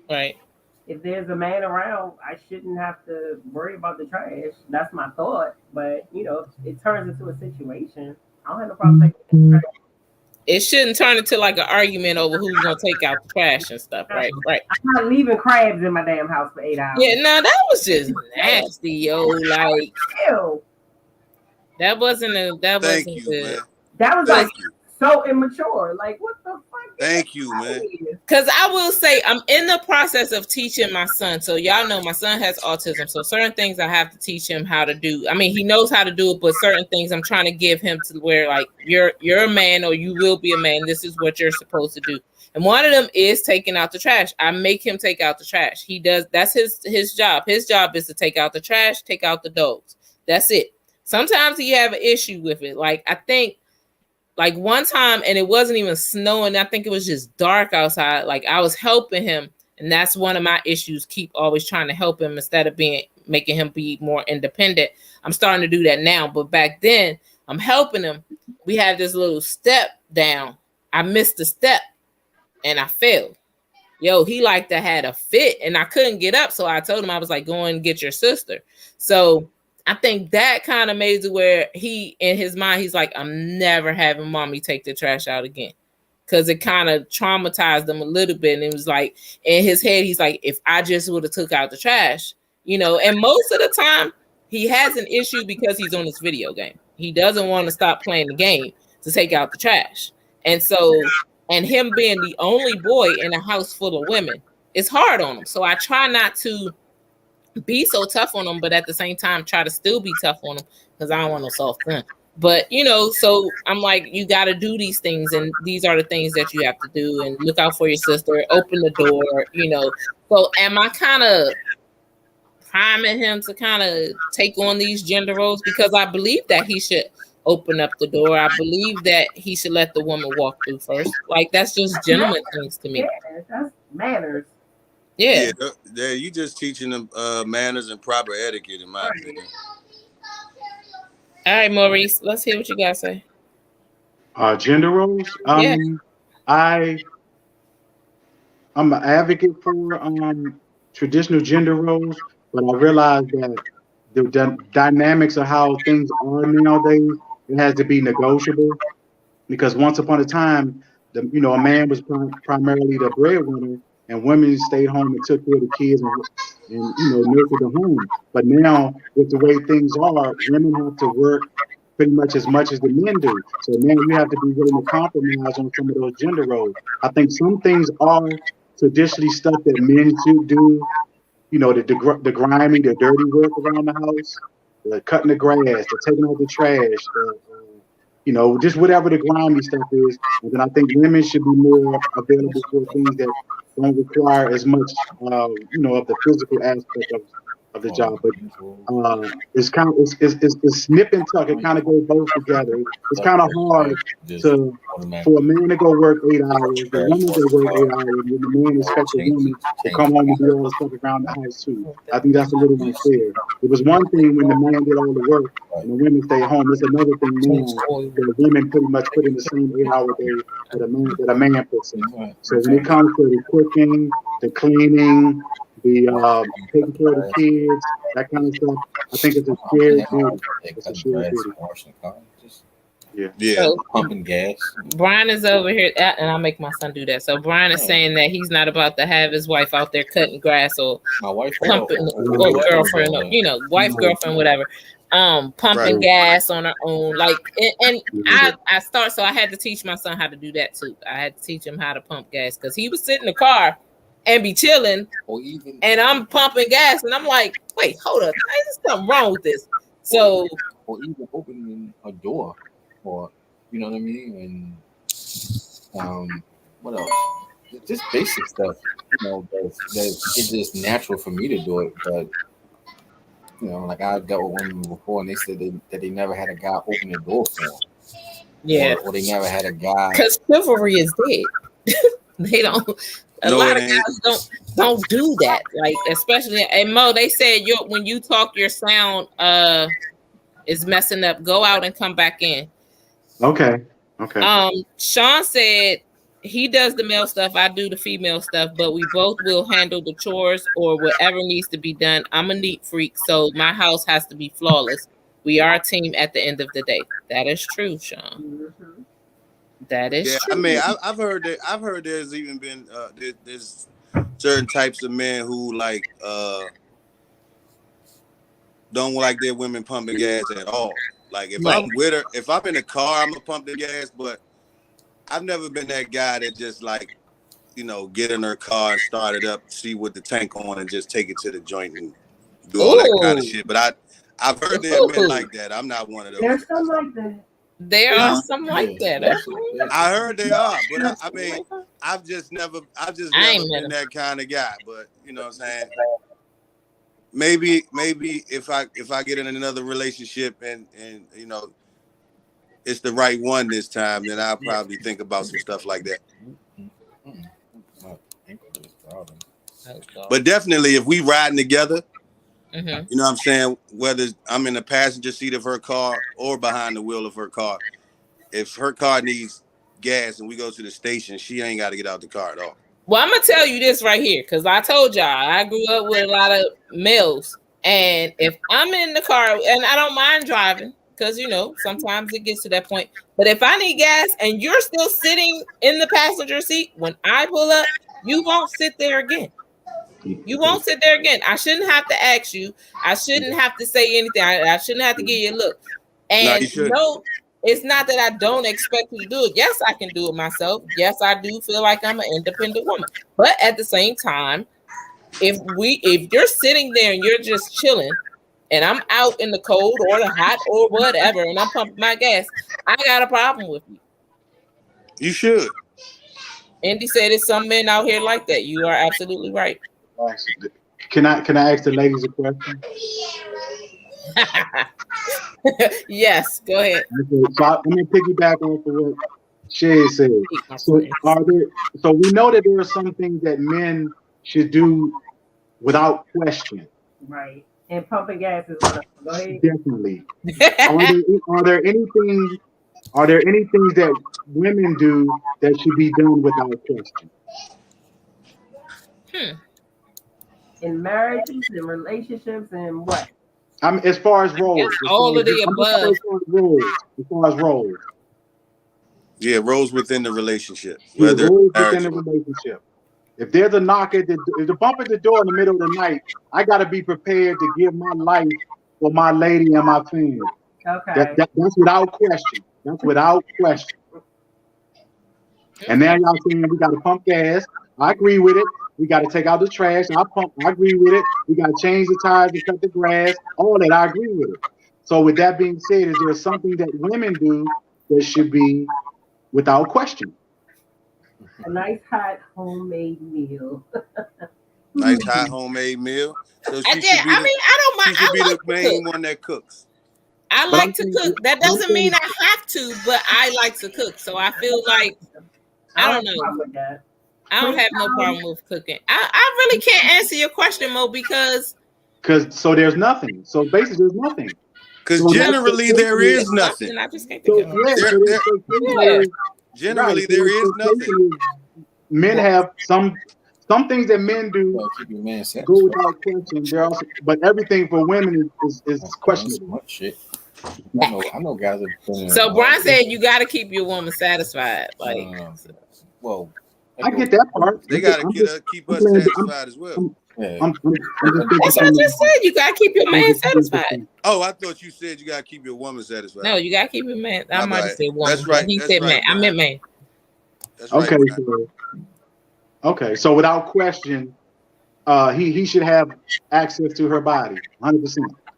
Right. If there's a man around, I shouldn't have to worry about the trash. That's my thought. But, it turns into a situation. I don't have no problem taking the trash. it shouldn't turn into like an argument over who's gonna take out the trash and stuff. Right. I'm not leaving crabs in my damn house for 8 hours. Yeah, no, that was just nasty, yo. Like, Ew. that wasn't Thank wasn't you, good. man. That was Thank like you. so immature. Like, what the fuck? Thank you, man. Because I will say I'm in the process of teaching my son. So y'all know my son has autism. So certain things I have to teach him how to do. I mean, he knows how to do it, but certain things I'm trying to give him to where like you're a man or you will be a man. This is what you're supposed to do. And one of them is taking out the trash. I make him take out the trash. He does. That's his job. His job is to take out the trash, take out the dogs. That's it. Sometimes he have an issue with it. Like I think like one time, and it wasn't even snowing. I think it was just dark outside. Like I was helping him, and that's one of my issues. Keep always trying to help him instead of making him be more independent. I'm starting to do that now, but back then I'm helping him. We had this little step down. I missed the step, and I fell. Yo, he like to had a fit, and I couldn't get up. So I told him I was like, go and get your sister. So I think that kind of made it where he, in his mind, he's like, I'm never having mommy take the trash out again. Because it kind of traumatized him a little bit. And it was like, in his head, he's like, if I just would have took out the trash, you know, and most of the time he has an issue because he's on this video game. He doesn't want to stop playing the game to take out the trash. And so, and him being the only boy in a house full of women, it's hard on him. So I try not to be so tough on them, but at the same time try to still be tough on them because I don't want no soft gun. But you know, so I'm like, you got to do these things, and these are the things that you have to do, and look out for your sister, open the door, you know. So am I kind of priming him to kind of take on these gender roles? Because I believe that he should open up the door. I believe that he should let the woman walk through first. Like that's just gentleman things to me. Yeah, that's manners. Yeah. Yeah, you just teaching them manners and proper etiquette, in my opinion. All right, Maurice, let's hear what you got to say. Gender roles. Yeah. I'm an advocate for traditional gender roles, but I realize that the dynamics of how things are nowadays, it has to be negotiable. Because once upon a time, a man was primarily the breadwinner, and women stayed home and took care of the kids and nurtured the home. But now, with the way things are, women have to work pretty much as the men do. So now you have to be willing to compromise on some of those gender roles. I think some things are traditionally stuff that men should do. You know, the grimy, the dirty work around the house, the cutting the grass, the taking out the trash, just whatever the grimy stuff is. And then I think women should be more available for things that don't require as much, of the physical aspect of the job. But it's kind of it's nip and tuck. It kind of goes both together. It's kind of hard for a man to go work 8 hours, the woman to work 8 hours, and the man expects the woman to come home and do all the stuff around the house too. I think that's a little unfair. It was one thing when the man did all the work and the women stay home. It's another thing now that women pretty much put in the same 8-hour day that a man puts in. So when it comes to the cooking, the cleaning, the taking care of the kids, that kind of stuff, I think it's a shared duty. It's a shared duty. Yeah. So, Pumping gas. Brian is over here, and I'll make my son do that. So Brian is saying that he's not about to have his wife out there cutting grass or My wife pumping, or girlfriend, or, wife, girlfriend, whatever. Pumping gas on her own, like, and I start. So I had to teach my son how to do that too. I had to teach him how to pump gas because he would sit in the car and be chilling, and I'm pumping gas, and I'm like, wait, hold up, there's something wrong with this. So, or even opening a door, or you know what I mean, and what else? Just basic stuff, it's just natural for me to do it, but. Like I dealt with women before, and they said that they never had a guy open the door for them. Yeah, or they never had a guy because chivalry is dead. They don't. A lot of guys don't do that. Like, especially, and Mo, they said when you talk, your sound is messing up. Go out and come back in. Okay. Sean said he does the male stuff, I do the female stuff, but we both will handle the chores or whatever needs to be done. I'm a neat freak, so my house has to be flawless. We are a team at the end of the day. That is true, Sean. That is Yeah, true. I mean, I've heard that. I've heard there's even been there's certain types of men who like don't like their women pumping gas at all. Like if Right. I'm with her, if I'm in the car, I'm gonna pump the gas. But I've never been that guy that just like, you know, get in her car and start it up, see what the tank on, and just take it to the joint and do all that kind of Ooh. shit. But I've heard there are men like that. I'm not one of those. There's some like that. There are some like that. Okay. I heard they are, but I Some mean, like that. I've just never I ain't met been that kind of guy. But you know what I'm saying? Maybe if I get in another relationship and you know it's the right one this time, then I'll probably think about some stuff like that. But definitely, if we riding together, Mhm. you know what I'm saying, whether I'm in the passenger seat of her car or behind the wheel of her car, if her car needs gas and we go to the station, she ain't got to get out the car at all. Well, I'm gonna tell you this right here, because I told y'all I grew up with a lot of males, and if I'm in the car and I don't mind driving, because you know sometimes it gets to that point. But if I need gas and you're still sitting in the passenger seat when I pull up, you won't sit there again. You won't sit there again. I shouldn't have to ask you. I shouldn't have to say anything. I shouldn't have to give you a look. And you shouldn't. no, it's not that I don't expect you to do it. Yes, I can do it myself. Yes, I do feel like I'm an independent woman. But at the same time, if you're sitting there and you're just chilling, and I'm out in the cold or the hot or whatever, and I'm pumping my gas, I got a problem with you. You should. Indy said there's some men out here like that. You are absolutely right. Can I ask the ladies a question? Yes, go ahead. Okay, so I'm gonna piggyback off of what Shay said. So we know that there are some things that men should do without question. Right. And pumping gas is one of them. Go ahead. Definitely. Are there any things that women do that should be done without question? In marriages, in relationships, and what? As far as roles. All of the above. As far as roles. Yeah, roles within the relationship. Yeah, Whether roles within the relationship. If there's a knock if the bump at the door in the middle of the night, I got to be prepared to give my life for my lady and my family. Okay. That's without question. That's without question. And now y'all saying we got to pump gas. I agree with it. We got to take out the trash. I agree with it. We got to change the tires and cut the grass. All that, I agree with it. So with that being said, is there something that women do that should be without question? A nice hot homemade meal. Nice hot homemade meal. So she I don't mind. She should be I like the main one that cooks. I like to cook. That doesn't mean I have to, but I like to cook. So I feel like I don't know. I don't have no problem with cooking. I really can't answer your question, Mo, because so there's nothing. So basically, there's nothing. Because generally there is nothing. I just can't think of it. Generally there is nothing. Men have some things that men do go without question. But everything for women is questionable. Shit. I know guys are. So Brian said you got to keep your woman satisfied. Like, well, I get that part. They got to keep us satisfied as well. That's what I just said. You got to keep your man satisfied. Oh, I thought you said you got to keep your woman satisfied. No, you got to keep your man. I might have said woman. That's right. He said man. I meant man. That's right. Okay. So without question, he should have access to her body, 100%.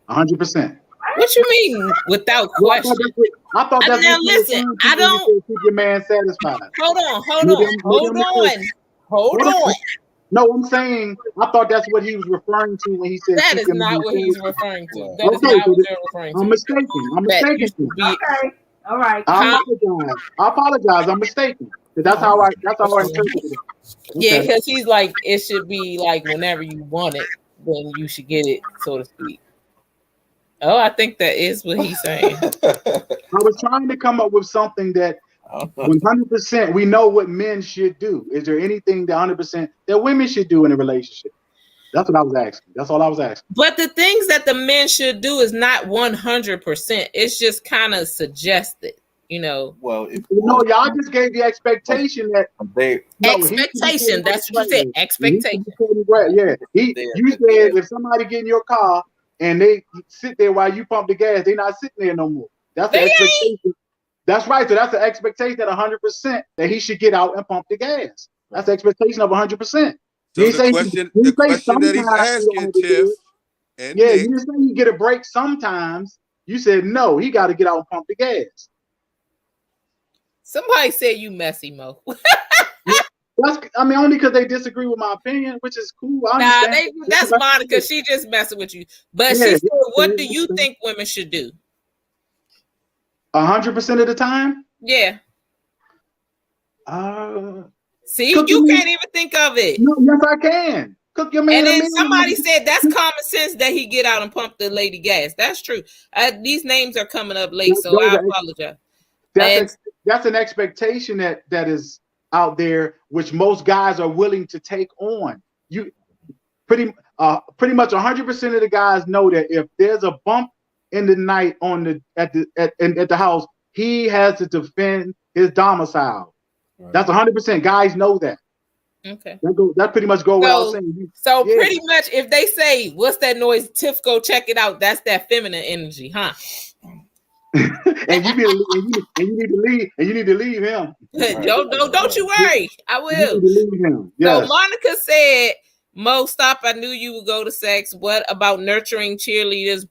100%. What you mean without question? I thought that's now listen. I don't keep your man satisfied. Hold on. No, I'm saying I thought that's what he was referring to when he said that is not what he's referring to. That is not what they're referring to. I'm mistaken. Okay. All right. I apologize. I'm mistaken. That's how I interpreted it. Okay. Yeah, because he's like, it should be like whenever you want it, then you should get it, so to speak. Oh, I think that is what he's saying. I was trying to come up with something that 100% we know what men should do. Is there anything that 100% that women should do in a relationship? That's what I was asking. That's all I was asking. But the things that the men should do is not 100%. It's just kind of suggested. you know. Well, y'all just gave the expectation that Expectation. That's what you said. Expectation. Yeah. You said if somebody get in your car and they sit there while you pump the gas, they're not sitting there no more. That's the expectation. That's right. So that's the expectation at 100% that he should get out and pump the gas. That's the expectation of 100%. So the question that he's asking, Tiff, and yeah, Nick, you didn't say you get a break sometimes. You said no, he got to get out and pump the gas. Somebody said you messy, Mo. Only because they disagree with my opinion, which is cool. That's Monica. She just messing with you. But she said, what do you think women should do? 100% of the time? Yeah. See, you can't even think of it. No, yes, I can. Cook your man. And then somebody said that's common sense that he get out and pump the lady gas. That's true. These names are coming up late, so I apologize. That's an expectation that is out there, which most guys are willing to take on. You pretty much 100% of the guys know that if there's a bump in the night at the house, he has to defend his domicile. Right. That's 100%. Guys know that. Okay. That pretty much go without saying. So pretty much, if they say, "What's that noise?" Tiff, go check it out. That's that feminine energy, huh? and you need to leave him. Don't you worry. I will. You need to leave him. Yes. So Monica said, Mo, stop. I knew you would go to sex. What about nurturing cheerleaders,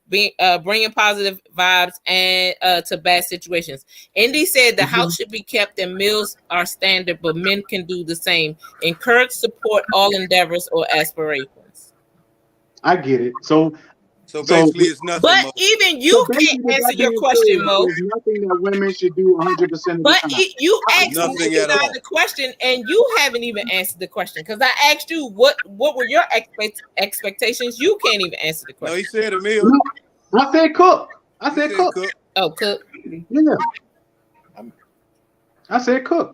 bringing positive vibes and to bad situations? Indy said the house should be kept and meals are standard, but men can do the same. Encourage, support all endeavors or aspirations. I get it. So basically, it's nothing. But Mo. even you can't answer your question, Mo. There's nothing that women should do 100% of the time. But you asked me the question, and you haven't even answered the question because I asked you what were your expectations. You can't even answer the question. No, he said a meal. No, I said cook. I said cook. Oh, cook. Yeah. I said cook.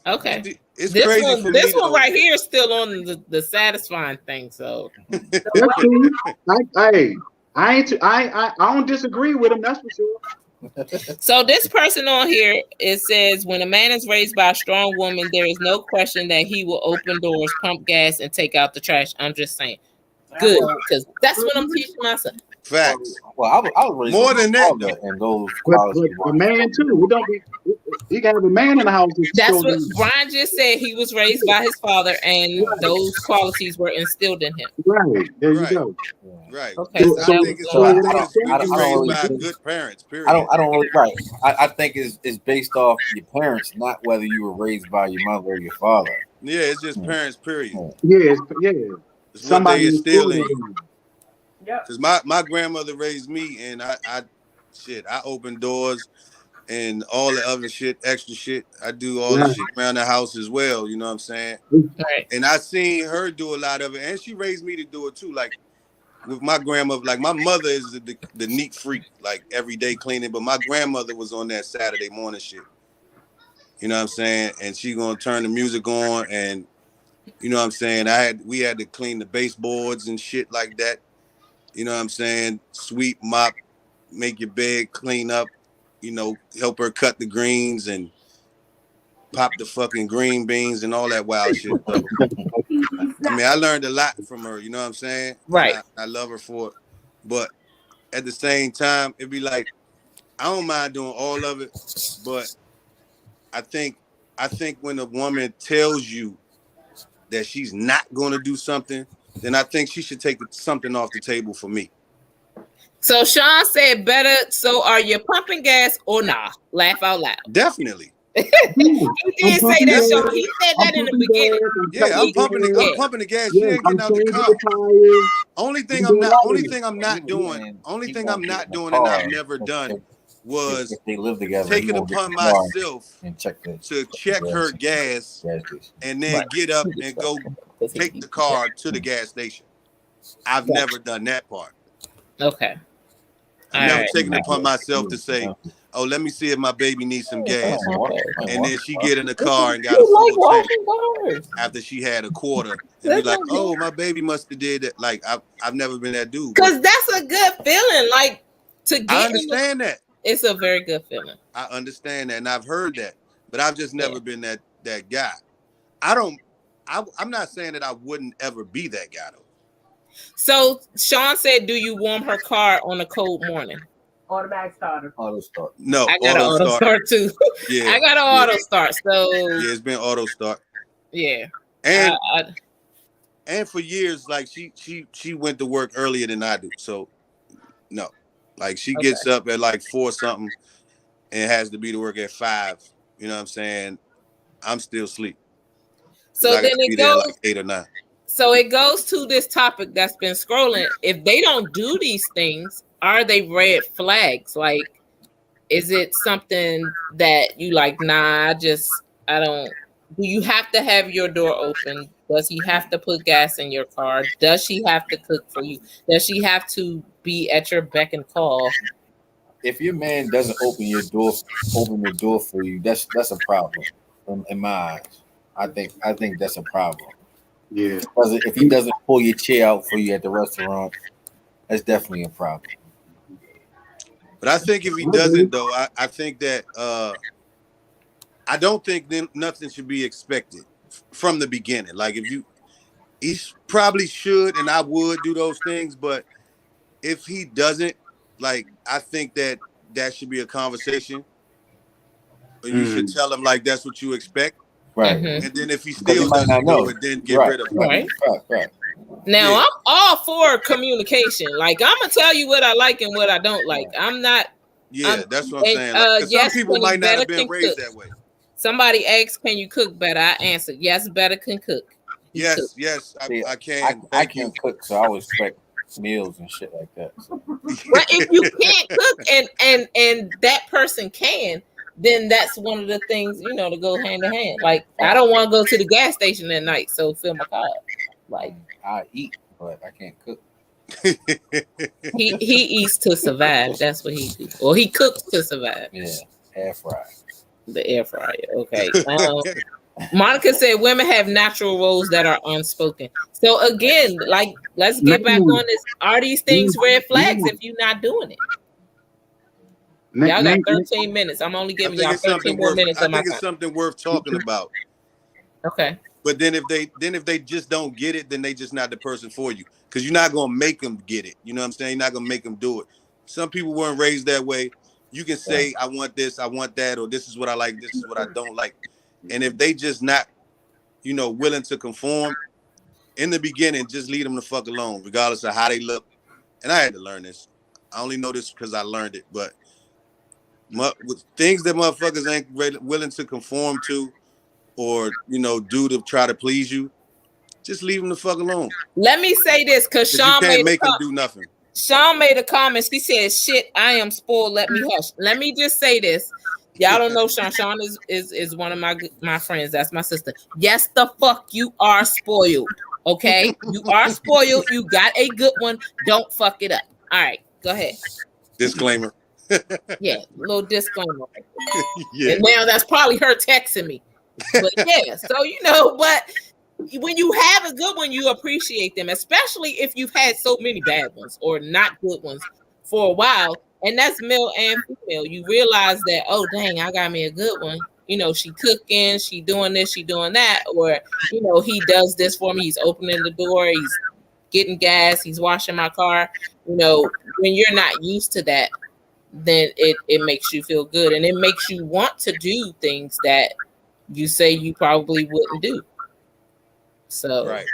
Okay. It's crazy for this me one right here is still on the satisfying thing. So I don't disagree with him. That's for sure. So this person on here, it says, when a man is raised by a strong woman, there is no question that he will open doors, pump gas, and take out the trash. I'm just saying, good, because that's what I'm teaching my son. Facts. Well, I was raised more than that, and those a man too. We don't be. You got to have a man in the house. That's what Brian just said. He was raised by his father, and those qualities were instilled in him. Right there, you go. Right. Okay. I think it's raised by good parents. Period. I don't really. Right. I think it's based off your parents, not whether you were raised by your mother or your father. Yeah, it's just parents. Period. Yeah. It's somebody what they instill in you. Because my grandmother raised me, and I open doors and all the other shit, extra shit. I do all the shit around the house as well. You know what I'm saying? Right. And I seen her do a lot of it, and she raised me to do it too. Like with my grandmother, like my mother is the neat freak, like every day cleaning, but my grandmother was on that Saturday morning shit. You know what I'm saying? And she gonna turn the music on, and you know what I'm saying? We had to clean the baseboards and shit like that. You know what I'm saying? Sweep, mop, make your bed, clean up, you know, help her cut the greens and pop the fucking green beans and all that wild shit. So, I mean, I learned a lot from her, you know what I'm saying? Right. I love her for it. But at the same time, it'd be like, I don't mind doing all of it, but I think when a woman tells you that she's not going to do something, then I think she should take something off the table for me. So Sean said, better. So are you pumping gas or nah? Laugh out loud. Definitely. He did say that, Sean. He said that in the beginning. Yeah, I'm pumping the gas. She ain't getting out the car. Only thing I'm not doing and I've never done was if they live together, take it upon myself to check her gas and then get up and go take the car to the gas station. I've never done that part. Okay. I've never taken it upon myself to say, oh, let me see if my baby needs some gas. And then she get in the car and got a full tank after she had a quarter. And be like, oh, my baby must have did that. Like, I've never been that dude. Because that's a good feeling. Like, To get I understand that. It's a very good feeling. I understand that, and I've heard that, but I've just never been that guy. I'm not saying that I wouldn't ever be that guy though. So Sean said, "Do you warm her car on a cold morning?" Automatic starter. Auto start. No, I got an auto start too. Yeah, I got an auto start. So yeah, it's been auto start. Yeah, and for years, like she went to work earlier than I do. So no, like she gets up at like 4 something and has to be to work at 5. You know what I'm saying? I'm still asleep. So then it goes like 8 or 9. So it goes to this topic that's been scrolling. If they don't do these things, are they red flags? Like, is it something that you like? Nah, I don't. Do you have to have your door open? Does he have to put gas in your car? Does she have to cook for you? Does she have to be at your beck and call? If your man doesn't open the door for you, that's a problem in my eyes. I think that's a problem. Yeah. Because if he doesn't pull your chair out for you at the restaurant, that's definitely a problem. But I think if he doesn't, though, I think that I don't think nothing should be expected from the beginning. Like he probably should, and I would do those things. But if he doesn't, like, I think that should be a conversation. You should tell him like that's what you expect. Right. And then if he still doesn't do it, then get rid of it. Right. Now I'm all for communication. Like, I'm gonna tell you what I like and what I don't like. I'm not. Yeah, that's what I'm saying. Like, yes, some people might not have been raised that way. Somebody asked, "Can you cook better?" I answered, "Yes, better can cook." Yes, I can. I can't cook, so I would expect meals and shit like that. So. But if you can't cook and that person can, then that's one of the things, to go hand in hand. Like, I don't want to go to the gas station at night, so fill my car. Like, I eat, but I can't cook. he eats to survive. That's what he do, or he cooks to survive. Yeah, air fryer. The air fryer. Okay. Monica said women have natural roles that are unspoken. So again, like, let's get back on this. Are these things red flags if you're not doing it? Y'all got 13 minutes. I'm only giving y'all 13 more minutes. I think it's something worth talking about. Okay. But then if they just don't get it, then they just not the person for you. Because you're not gonna make them get it. You know what I'm saying? You're not gonna make them do it. Some people weren't raised that way. You can say, I want this, I want that, or this is what I like, this is what I don't like. And if they just not, willing to conform in the beginning, just leave them the fuck alone, regardless of how they look. And I had to learn this. I only know this because I learned it. But with things that motherfuckers ain't willing to conform to, or do to try to please you, just leave them the fuck alone. Let me say this, because Sean you can't make them do nothing. Sean made a comment. She said, "Shit, I am spoiled. Let me hush." Let me just say this. Y'all don't know Sean. Sean is one of my friends. That's my sister. Yes, the fuck you are spoiled. Okay, you are spoiled. You got a good one. Don't fuck it up. All right, go ahead. Disclaimer. Yeah, little disclaimer. Yeah. And now that's probably her texting me. But yeah, so but when you have a good one, you appreciate them, especially if you've had so many bad ones or not good ones for a while. And that's male and female. You realize that, oh dang, I got me a good one. She cooking, she doing this, she doing that, or he does this for me. He's opening the door, he's getting gas, he's washing my car. When you're not used to that, then it makes you feel good, and it makes you want to do things that you say you probably wouldn't do. So right.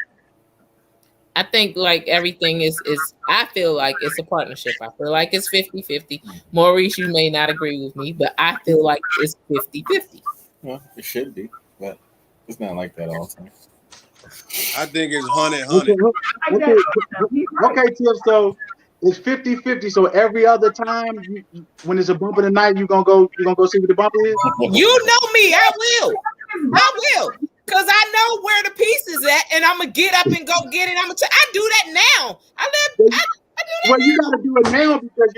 I think like everything is I feel like it's a partnership. I feel like it's 50-50. Maurice, you may not agree with me, but I feel like it's 50-50. Well, it should be, but it's not like that all the time. I think it's 100. Okay, Tiff, so it's 50-50. So every other time when it's a bump in the night, you're gonna go see what the bump is? You know me, I will. Because I know where the piece is at, and I'm gonna get up and go get it. I do that now. I do that. Well, you gotta do it now because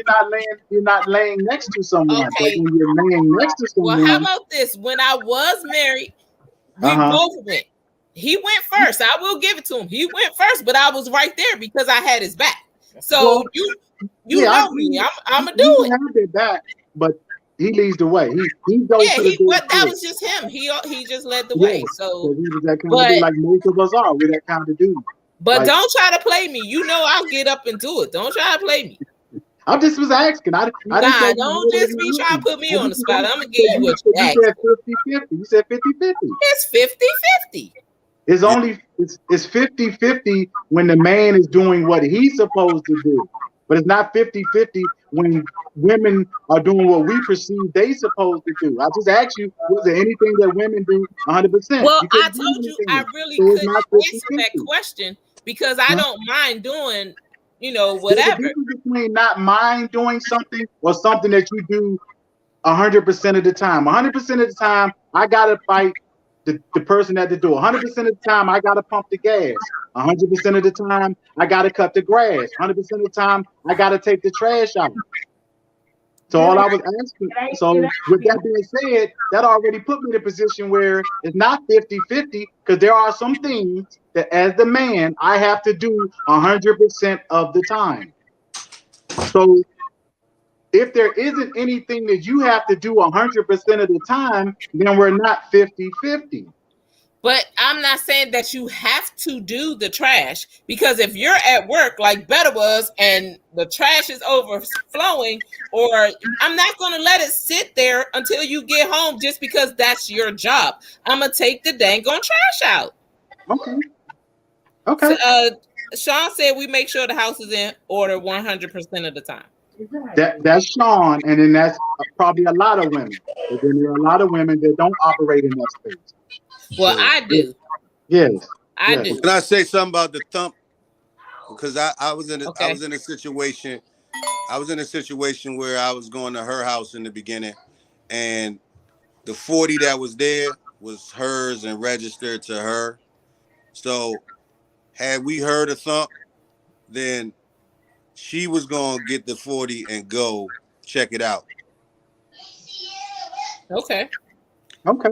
you're not laying next to someone. Okay. But when you're laying next to someone. Well, how about this? When I was married, we both went. He went first. I will give it to him. He went first, but I was right there because I had his back. So Well, you yeah, know me. I'm gonna do he it. can have their back, but he leads the way. He goes Yeah, to the door but that first. was just him. He just led the Yeah, way. So, because he was that kind of but dude, like most of us are. We're that kind of dude. but Like, don't try to play me. You know I'll get up and do it. Don't try to play me. I just was asking. I didn't say Nah, you don't more just than be you trying to wouldn't. put me I on the just was spot. asking I'm gonna give you because what you you asked said for. 50-50. You said 50-50. It's 50-50. It's only it's 50-50 when the man is doing what he's supposed to do. But it's not 50-50 when women are doing what we perceive they supposed to do. I just asked you, was there anything that women do 100%? Well, You I couldn't do told you I anything. really So it's couldn't not answer that 50-50. question because I Huh? don't mind doing, There's a whatever. difference between not mind doing something or something that you do 100% of the time. 100% of the time, I gotta fight the person at the door. 100% of the time, I gotta pump the gas. 100% of the time, I gotta cut the grass. 100% of the time, I gotta take the trash out. So all I was asking, so with that being said, that already put me in a position where it's not 50-50 because there are some things that as the man, I have to do 100% of the time. So if there isn't anything that you have to do 100% of the time, then we're not 50-50. But I'm not saying that you have to do the trash because if you're at work like Better was and the trash is overflowing, or I'm not going to let it sit there until you get home just because that's your job. I'm going to take the dang on trash out. Okay. Okay. So, Sean said we make sure the house is in order 100% of the time. That's Sean, and then that's probably a lot of women. But then there are a lot of women that don't operate in that space. Well, So, I do. Yes. I yes. do. Can I say something about the thump? Because I was in Okay. I was in a situation. I was in a situation where I was going to her house in the beginning, and the 40 that was there was hers and registered to her. So had we heard a thump, then she was gonna get the 40 and go check it out. Okay. Okay.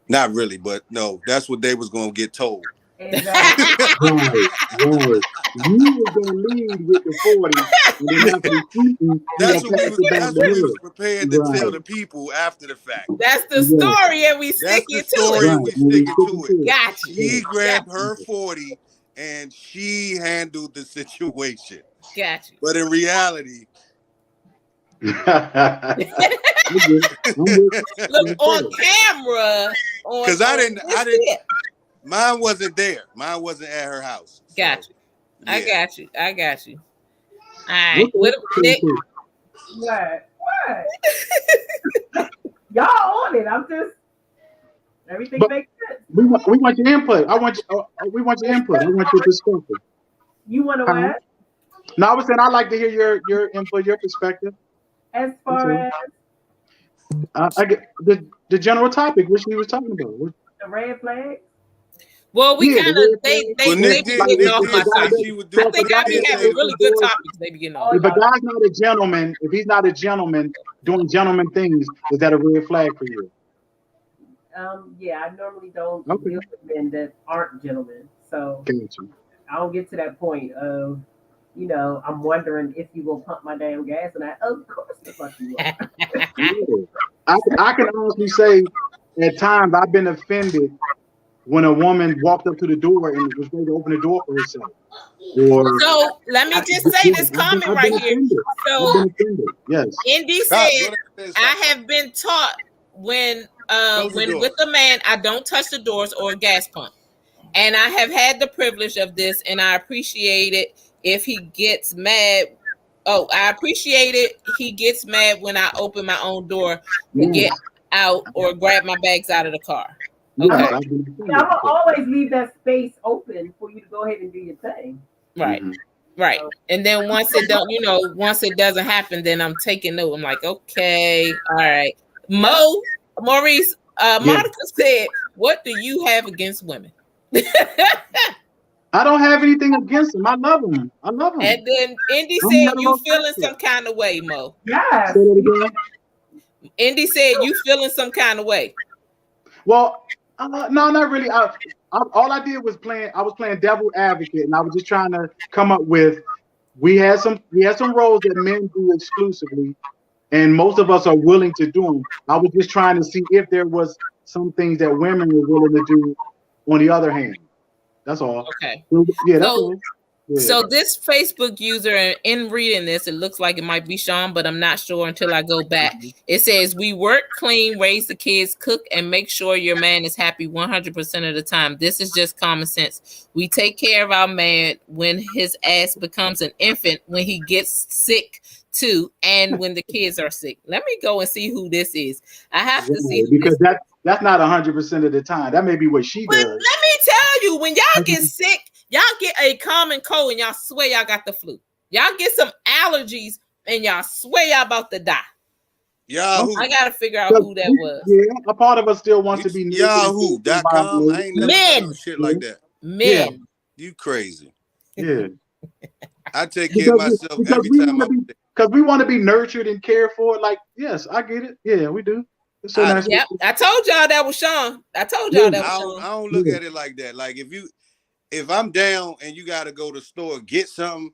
Not really, but no, that's what they was gonna get told. Exactly. Right. Right. You were gonna lead with the 40, and then after the shooting, you That's gonna what we pass was it back that's to what we was her. prepared to tell Right. the people after the fact. That's the Yeah. story, and we That's sticking the to story it. and Right. we And we sticking sticking to it. to it. Got you. She grabbed Got her 40 and she handled the situation. Got you. But in reality, I'm with it. I'm with it. Look That's on it. camera. because I didn't It. mine wasn't there. Mine wasn't at her house. So, Got you. I yeah. got you. I got you. All right. Okay. Nick, Cool. What? Y'all on it. I'm just everything But makes sense. we want your input. We want your input. I want your perspective. You want to Huh? what? No, I was saying I'd like to hear your input, your perspective. As far as I get the general topic, which we was talking about. the red flag, well, we Yeah, kind the of red flag. Well, they Nick be did getting Nick off my did say topic. she would do I think I Nick be did having say really good topics. They be getting off. If a guy's not a gentleman, if he's not a gentleman doing gentleman things, is that a red flag for you? yeah, I normally don't Okay. deal with men that aren't gentlemen. So Gotcha. I don't get to that point of, I'm wondering if you will pump my damn gas, and of course the fuck you will. Yeah. I can honestly say, at times I've been offended when a woman walked up to the door and was ready to open the door for herself. Or So let me just say this comment I've right been here. offended. So I've been offended. Yes. Indy God, said, go ahead and say I something. have been taught when Close the door. with a man, I don't touch the doors or a gas pump. And I have had the privilege of this, and I appreciate it if he gets mad. Oh, I appreciate it. He gets mad when I open my own door to get out or grab my bags out of the car. Yes, Okay. I've been offended. I'm gonna always leave that space open for you to go ahead and do your thing. Right. Mhm. Right. And then once it once it doesn't happen, then I'm taking note. I'm like, okay, all right. Maurice, Monica said, what do you have against women? I don't have anything against them. I love them. I love them. And then Indy I'm said, not you about feeling that. some kind of way, Mo. Yes. Say that again. Indy said, you feeling some kind of way. Well, no, not really. All I did was I was playing devil advocate, and I was just trying to come up with we had some roles that men do exclusively, and most of us are willing to do them. I was just trying to see if there was some things that women were willing to do on the other hand. That's all. Okay. Yeah, that's all. Yeah. So this Facebook user, in reading this, it looks like it might be Sean, but I'm not sure until I go back. It says, we work, clean, raise the kids, cook, and make sure your man is happy 100% of the time. This is just common sense. We take care of our man when his ass becomes an infant, when he gets sick too, and when the kids are sick. Let me go and see who this is. I have to see who because that's not 100% of the time. That may be what she does. Let me tell you, when y'all get sick, y'all get a common cold and y'all swear y'all got the flu. Y'all get some allergies and y'all swear y'all about to die. Yahoo. I gotta figure out who that was. Yeah, a part of us still wants to be Yahoo.com. I ain't never Men. shit like that. Men. Yeah. You crazy. Yeah. I take care of myself every time because we want to be nurtured and cared for. Like, yes, I get it. Yeah, we do. It's so nice. Yep, I told y'all that was Sean. I told y'all that was Sean. I don't look at it like that. Like if I'm down and you gotta go to the store get something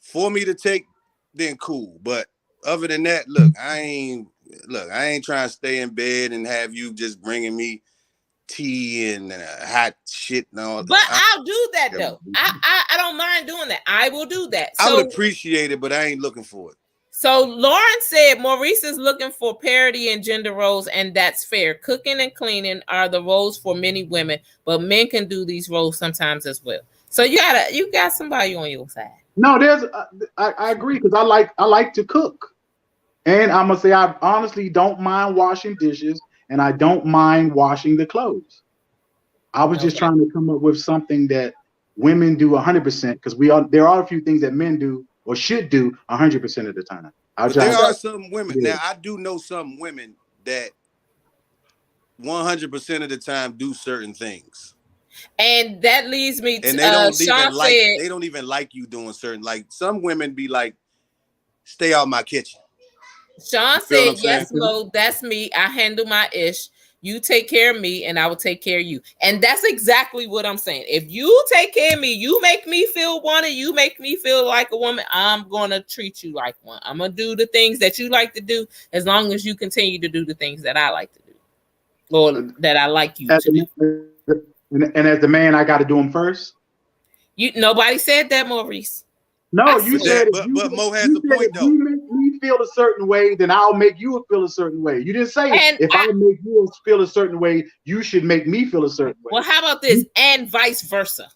for me to take, then cool. But other than that, look, I ain't trying to stay in bed and have you just bringing me tea and hot shit and all. But I'll do that though. I don't mind doing that. I will do that. I would appreciate it, but I ain't looking for it. So Lauren said Maurice is looking for parity in gender roles, and that's fair. Cooking and cleaning are the roles for many women, but men can do these roles sometimes as well. So you got somebody on your side. No, I agree because I like to cook, and I'm gonna say I honestly don't mind washing dishes, and I don't mind washing the clothes. I was just trying to come up with something that women do 100% because there are a few things that men do or should do 100% of the time. There are some women. Yeah. Now I do know some women that 100% of the time do certain things. And that leads me to and they don't even like you doing certain, like some women be like, stay out my kitchen. Sean said, yes, Mo, that's me. I handle my ish. You take care of me and I will take care of you. And that's exactly what I'm saying. If you take care of me, you make me feel wanted, you make me feel like a woman, I'm going to treat you like one. I'm going to do the things that you like to do as long as you continue to do the things that I like to do. Or that I like you to do. And as the man, I got to do them first? Nobody said that, Maurice. No, you said but Mo has a point though. If you make me feel a certain way, then I'll make you feel a certain way. You didn't say if I make you feel a certain way, you should make me feel a certain way. Well, how about this? And vice versa.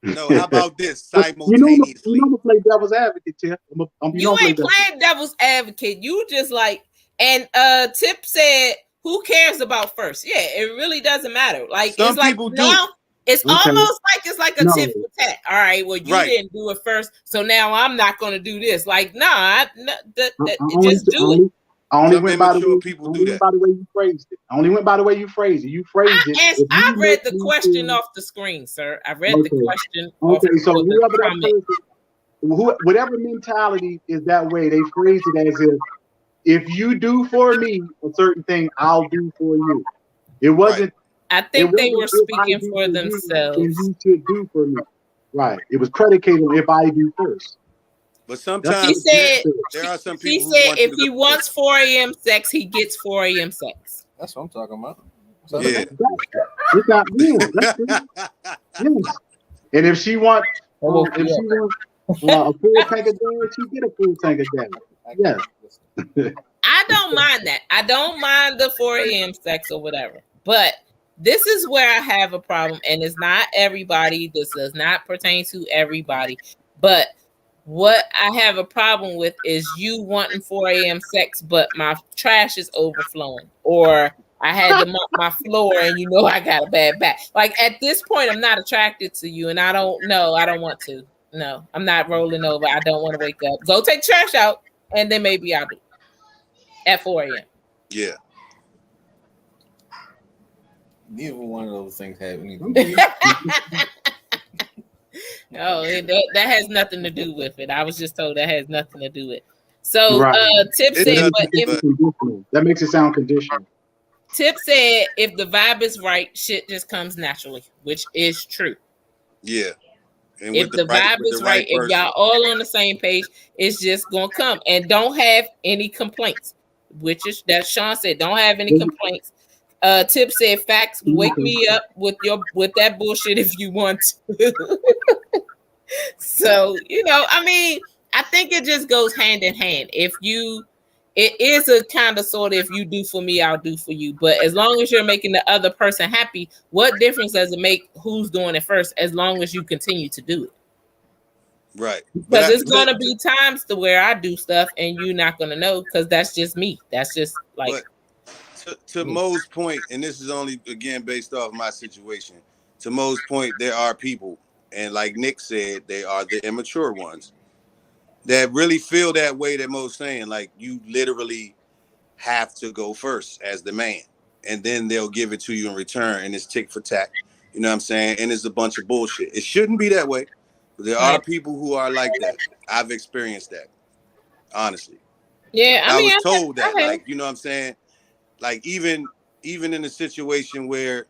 No, how about this? Simultaneously. You know to play devil's advocate, Tip. You ain't playing devil's advocate. You just like, and Tip said, who cares about first? Yeah, it really doesn't matter. Like some it's like people now, do. It's almost like it's like a tit for tat. All right, well, you didn't do it first, so now I'm not going to do this. Like, just do it. I only went by the way you phrased it. I only went by the way you phrased it. You phrased it. I read the question off the screen, sir. I read the question. Okay, so whatever mentality is that way, they phrased it as if you do for me a certain thing, I'll do for you. It wasn't. I think they were speaking for themselves. You should do for me. Right. It was predicated on if I do first. But sometimes she said, there are some people. She said if he wants 4 a.m. sex, he gets 4 a.m. sex. That's what I'm talking about. Yeah. It's not real. Yes. And if she wants a full tank of gas, she get a full tank of gas. Yes. I don't mind that. I don't mind the 4 a.m. sex or whatever. But this is where I have a problem, and it's not everybody. This does not pertain to everybody. But what I have a problem with is you wanting 4 a.m. sex, but my trash is overflowing, or I had to mop my floor, and I got a bad back. Like at this point, I'm not attracted to you, and I don't want to. No, I'm not rolling over. I don't want to wake up. Go take trash out, and then maybe I'll do at 4 a.m. Yeah. Neither one of those things have anything. No, that has nothing to do with it. I was just told that has nothing to do with it. So Tip said, but that makes it sound conditional. Tip said if the vibe is right, shit just comes naturally, which is true. Yeah. And If the vibe is right, if y'all all on the same page, it's just gonna come. And don't have any complaints, which is that Sean said, don't have any complaints. Tip said, facts, wake me up with that bullshit if you want to. So, I mean, I think it just goes hand in hand. It is a kind of sort of, if you do for me, I'll do for you. But as long as you're making the other person happy, what difference does it make who's doing it first, as long as you continue to do it? Right. Because it's going to be times to where I do stuff and you're not going to know, because that's just me. That's just like. But to Mo's point, and this is only, again, based off my situation, to Mo's point, there are people, and like Nick said, they are the immature ones that really feel that way that Mo's saying. Like, you literally have to go first as the man, and then they'll give it to you in return, and it's tick for tack. You know what I'm saying? And it's a bunch of bullshit. It shouldn't be that way. But there are people who are like that. I've experienced that, honestly. Yeah, I was told that, like, you know what I'm saying? Like, even in a situation where,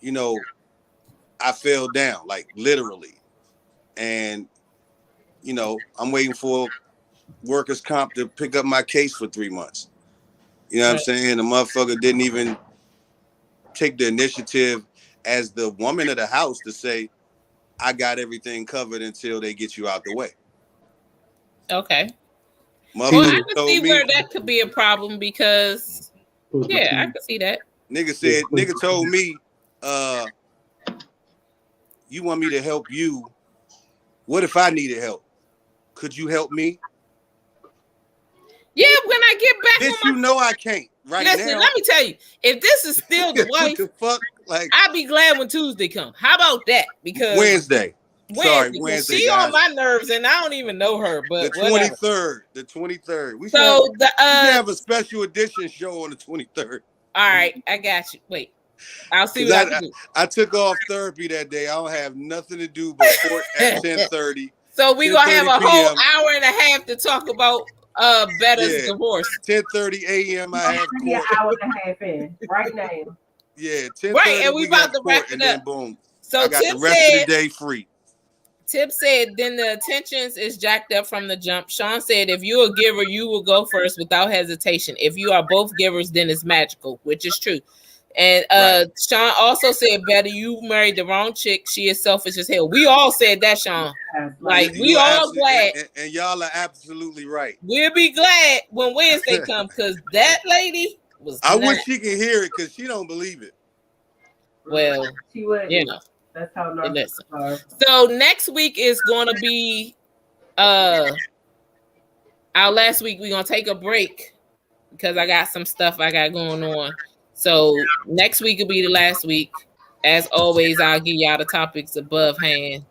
I fell down, like, literally. And, I'm waiting for workers' comp to pick up my case for 3 months. You know what I'm saying? The motherfucker didn't even take the initiative as the woman of the house to say, I got everything covered until they get you out the way. Okay. Well, I can see where that could be a problem, because, yeah, I can see that. Nigga told me, you want me to help you. What if I needed help? Could you help me? Yeah, when I get back on my... I can't right now. Listen, let me tell you, if this is still the wife, what the fuck? Like, I'll be glad when Tuesday comes. How about that? Because Wednesday. Sorry, Wednesday. She on my nerves, and I don't even know her. But the 23rd. The 23rd. We should have a special edition show on the 23rd. All right, I got you. Wait, I'll see what I can do. I took off therapy that day. I don't have nothing to do but court at 10:30. So we're gonna have a whole hour and a half to talk about Betta's divorce. 10:30 a.m. I have court. An hour and a half in right now. Yeah, 10:30. Right, and we about to wrap it up. And then boom. So I got the rest of the day free. Tip said, then the attentions is jacked up from the jump. Sean said, if you're a giver, you will go first without hesitation. If you are both givers, then it's magical, which is true. And Sean also said, Better, you married the wrong chick. She is selfish as hell. We all said that, Sean. Like, we all glad. And y'all are absolutely right. We'll be glad when Wednesday comes, because that lady was I wish she could hear it, because she don't believe it. Well, she would, That's how narcissists are. So next week is going to be our last week. We're going to take a break because I got some stuff I got going on. So next week will be the last week. As always, I'll give y'all the topics above hand.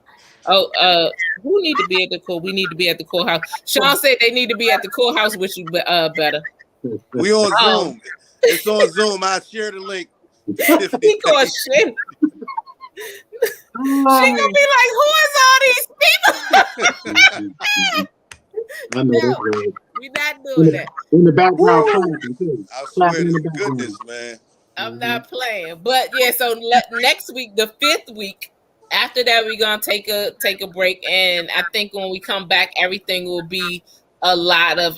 Oh, who need to be at the court? We need to be at the courthouse. Sean said they need to be at the courthouse with you, Better. We on Zoom. It's on Zoom. I share the link. He called shit. She gonna be like, who is all these people? I know that's right. We're not doing that. In the background, I swear to goodness, man. I'm not playing. But yeah, so next week, the 5th week, after that, we're gonna take a break. And I think when we come back, everything will be a lot of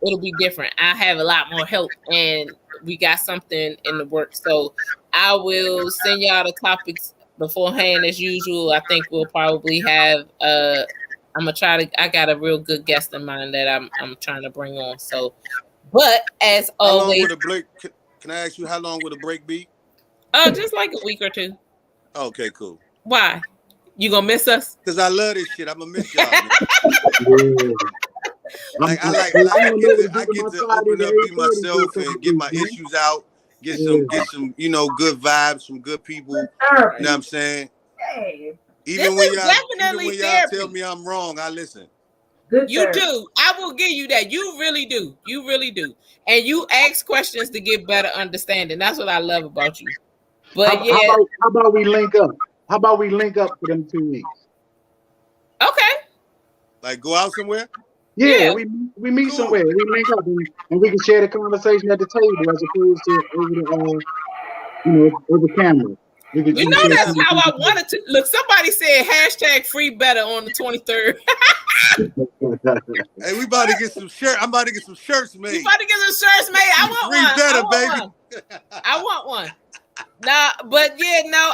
it'll be different. I have a lot more help, and we got something in the works. So I will send y'all the topics beforehand as usual. I think we'll probably have I'm gonna try to. I got a real good guest in mind that I'm trying to bring on. So, but as always, how long would a break? Can I ask you how long would a break be? Just like a week or two. Okay, cool. Why? You gonna miss us? Because I love this shit. I'm gonna miss y'all. I get to open up, be myself, and get my issues out. Get some, good vibes, some good people. You know what I'm saying? Hey. Even when y'all tell me I'm wrong, I listen. You do. I will give you that. You really do. You really do. And you ask questions to get better understanding. That's what I love about you. But how about we link up? How about we link up for them 2 weeks? Okay. Like go out somewhere? Yeah. we meet somewhere. We link up and we can share the conversation at the table as opposed to over the over camera. You know that's how I wanted to look. Somebody said hashtag free better on the 23rd. Hey, we about to get some shirts. I'm about to get some shirts made. You about to get some shirts made? I want free one. better, I want baby. one. I want one. Nah, but yeah, no,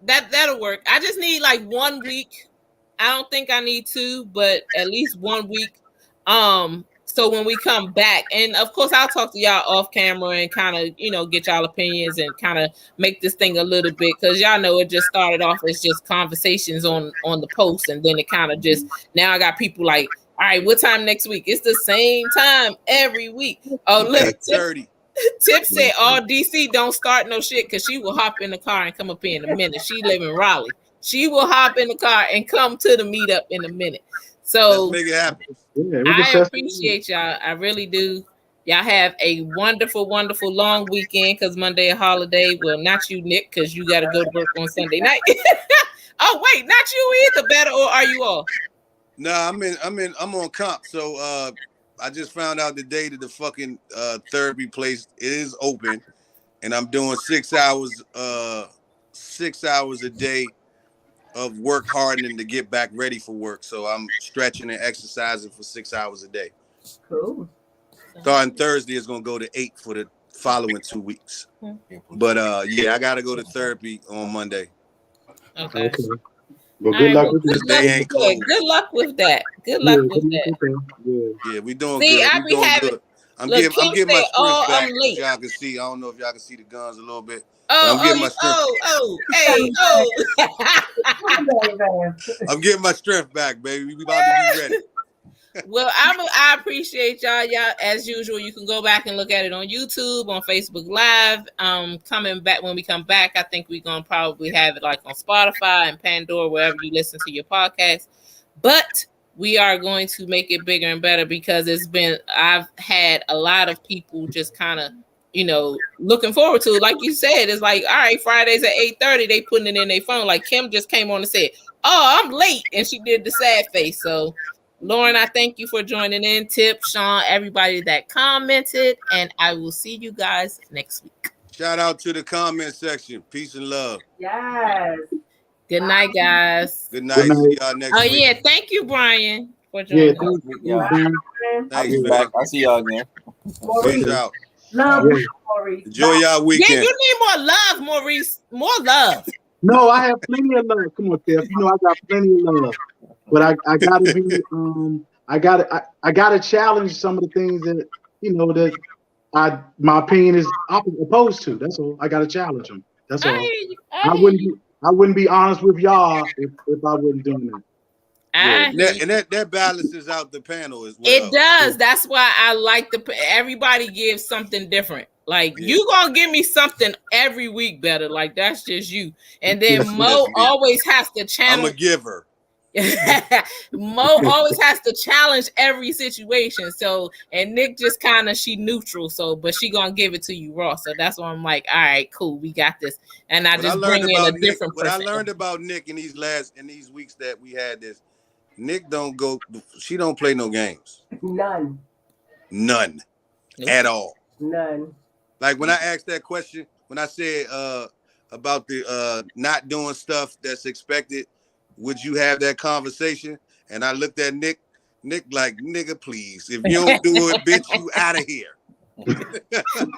that'll work. I just need like 1 week. I don't think I need 2, but at least 1 week. So when we come back, and of course I'll talk to y'all off camera and kind of, get y'all opinions and kind of make this thing a little bit, because y'all know it just started off as just conversations on the post, and then it kind of just, now I got people like, all right, what time next week? It's the same time every week. Oh, look, 30. Tip said, "All DC don't start no shit because she will hop in the car and come up here in a minute. She live in Raleigh. She will hop in the car and come to the meetup in a minute." So let's make it happen. Yeah, I appreciate y'all. I really do. Y'all have a wonderful, wonderful long weekend, because Monday a holiday. Well, not you, Nick, because you got to go to work on Sunday night. Oh wait, not you either. Better, or are you off? Nah, I'm on comp. So I just found out the day that the fucking therapy place is open, and I'm doing 6 hours a day of work hardening to get back ready for work. So I'm stretching and exercising for 6 hours a day. Cool. Starting Thursday is gonna go to 8 for the following 2 weeks. But yeah, I gotta go to therapy on Monday. Okay. Well, good luck with this that. day ain't closed. Good luck with that. Good luck with that. Yeah, we doing See, good. I We be doing having. good. I'm Look, getting Kim my said, strength back. I'm late. Y'all can see. I don't know if y'all can see the guns a little bit. Oh, I'm getting my strength. Hey, oh. I'm getting my strength back, baby. We about to be ready. Well, I appreciate y'all. Y'all, as usual, you can go back and look at it on YouTube, on Facebook Live. Coming back, when we come back, I think we're gonna probably have it like on Spotify and Pandora, wherever you listen to your podcast. But we are going to make it bigger and better, because I've had a lot of people just kind of, looking forward to it. Like you said, it's like, all right, Fridays at 8:30, they putting it in their phone. Like Kim just came on and said, "Oh, I'm late," and she did the sad face. So Lauren, I thank you for joining in. Tip, Sean, everybody that commented, and I will see you guys next week. Shout out to the comment section. Peace and love. Yes. Good night, guys. Good night. See y'all next week. Oh yeah, thank you, Brian, for joining. Yeah, thanks. Back. I'll see y'all again. Peace out. Love, Maurice. Enjoy y'all weekend. Yeah, you need more love, Maurice. More love. No, I have plenty of love. Come on, Tiff. You know I got plenty of love. But I gotta be I gotta challenge some of the things that that my opinion is opposed to. That's all. I gotta challenge them. That's all. I wouldn't be honest with y'all if I wasn't doing that. And that balances out the panel as well. It does. That's why I like everybody gives something different. Like you gonna give me something every week better. Like that's just you. And then Mo always has to challenge. I'm a giver. Mo always has to challenge every situation. So, and Nick just kind of, she neutral. So, but she gonna give it to you raw. So that's why I'm like, all right, cool, we got this. And I just bring in a different person. What I learned about Nick in these weeks that we had this, Nick she don't play no games. None at all. None. Like when I asked that question, when I said about the not doing stuff that's expected, would you have that conversation? And I looked at Nick like, nigga, please. If you don't do it, bitch, you out of here.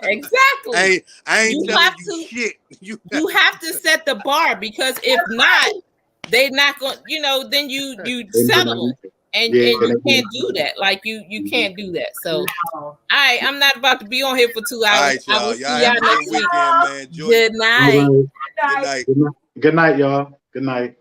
Exactly. I ain't telling you shit. You have to set the bar, because if not, they're not going, then you settle it. And you can't do that. Like you can't do that. So I'm not about to be on here for 2 hours. All right, y'all. I will see y'all y'all next week. Man. Good night. Good night, y'all. Good night.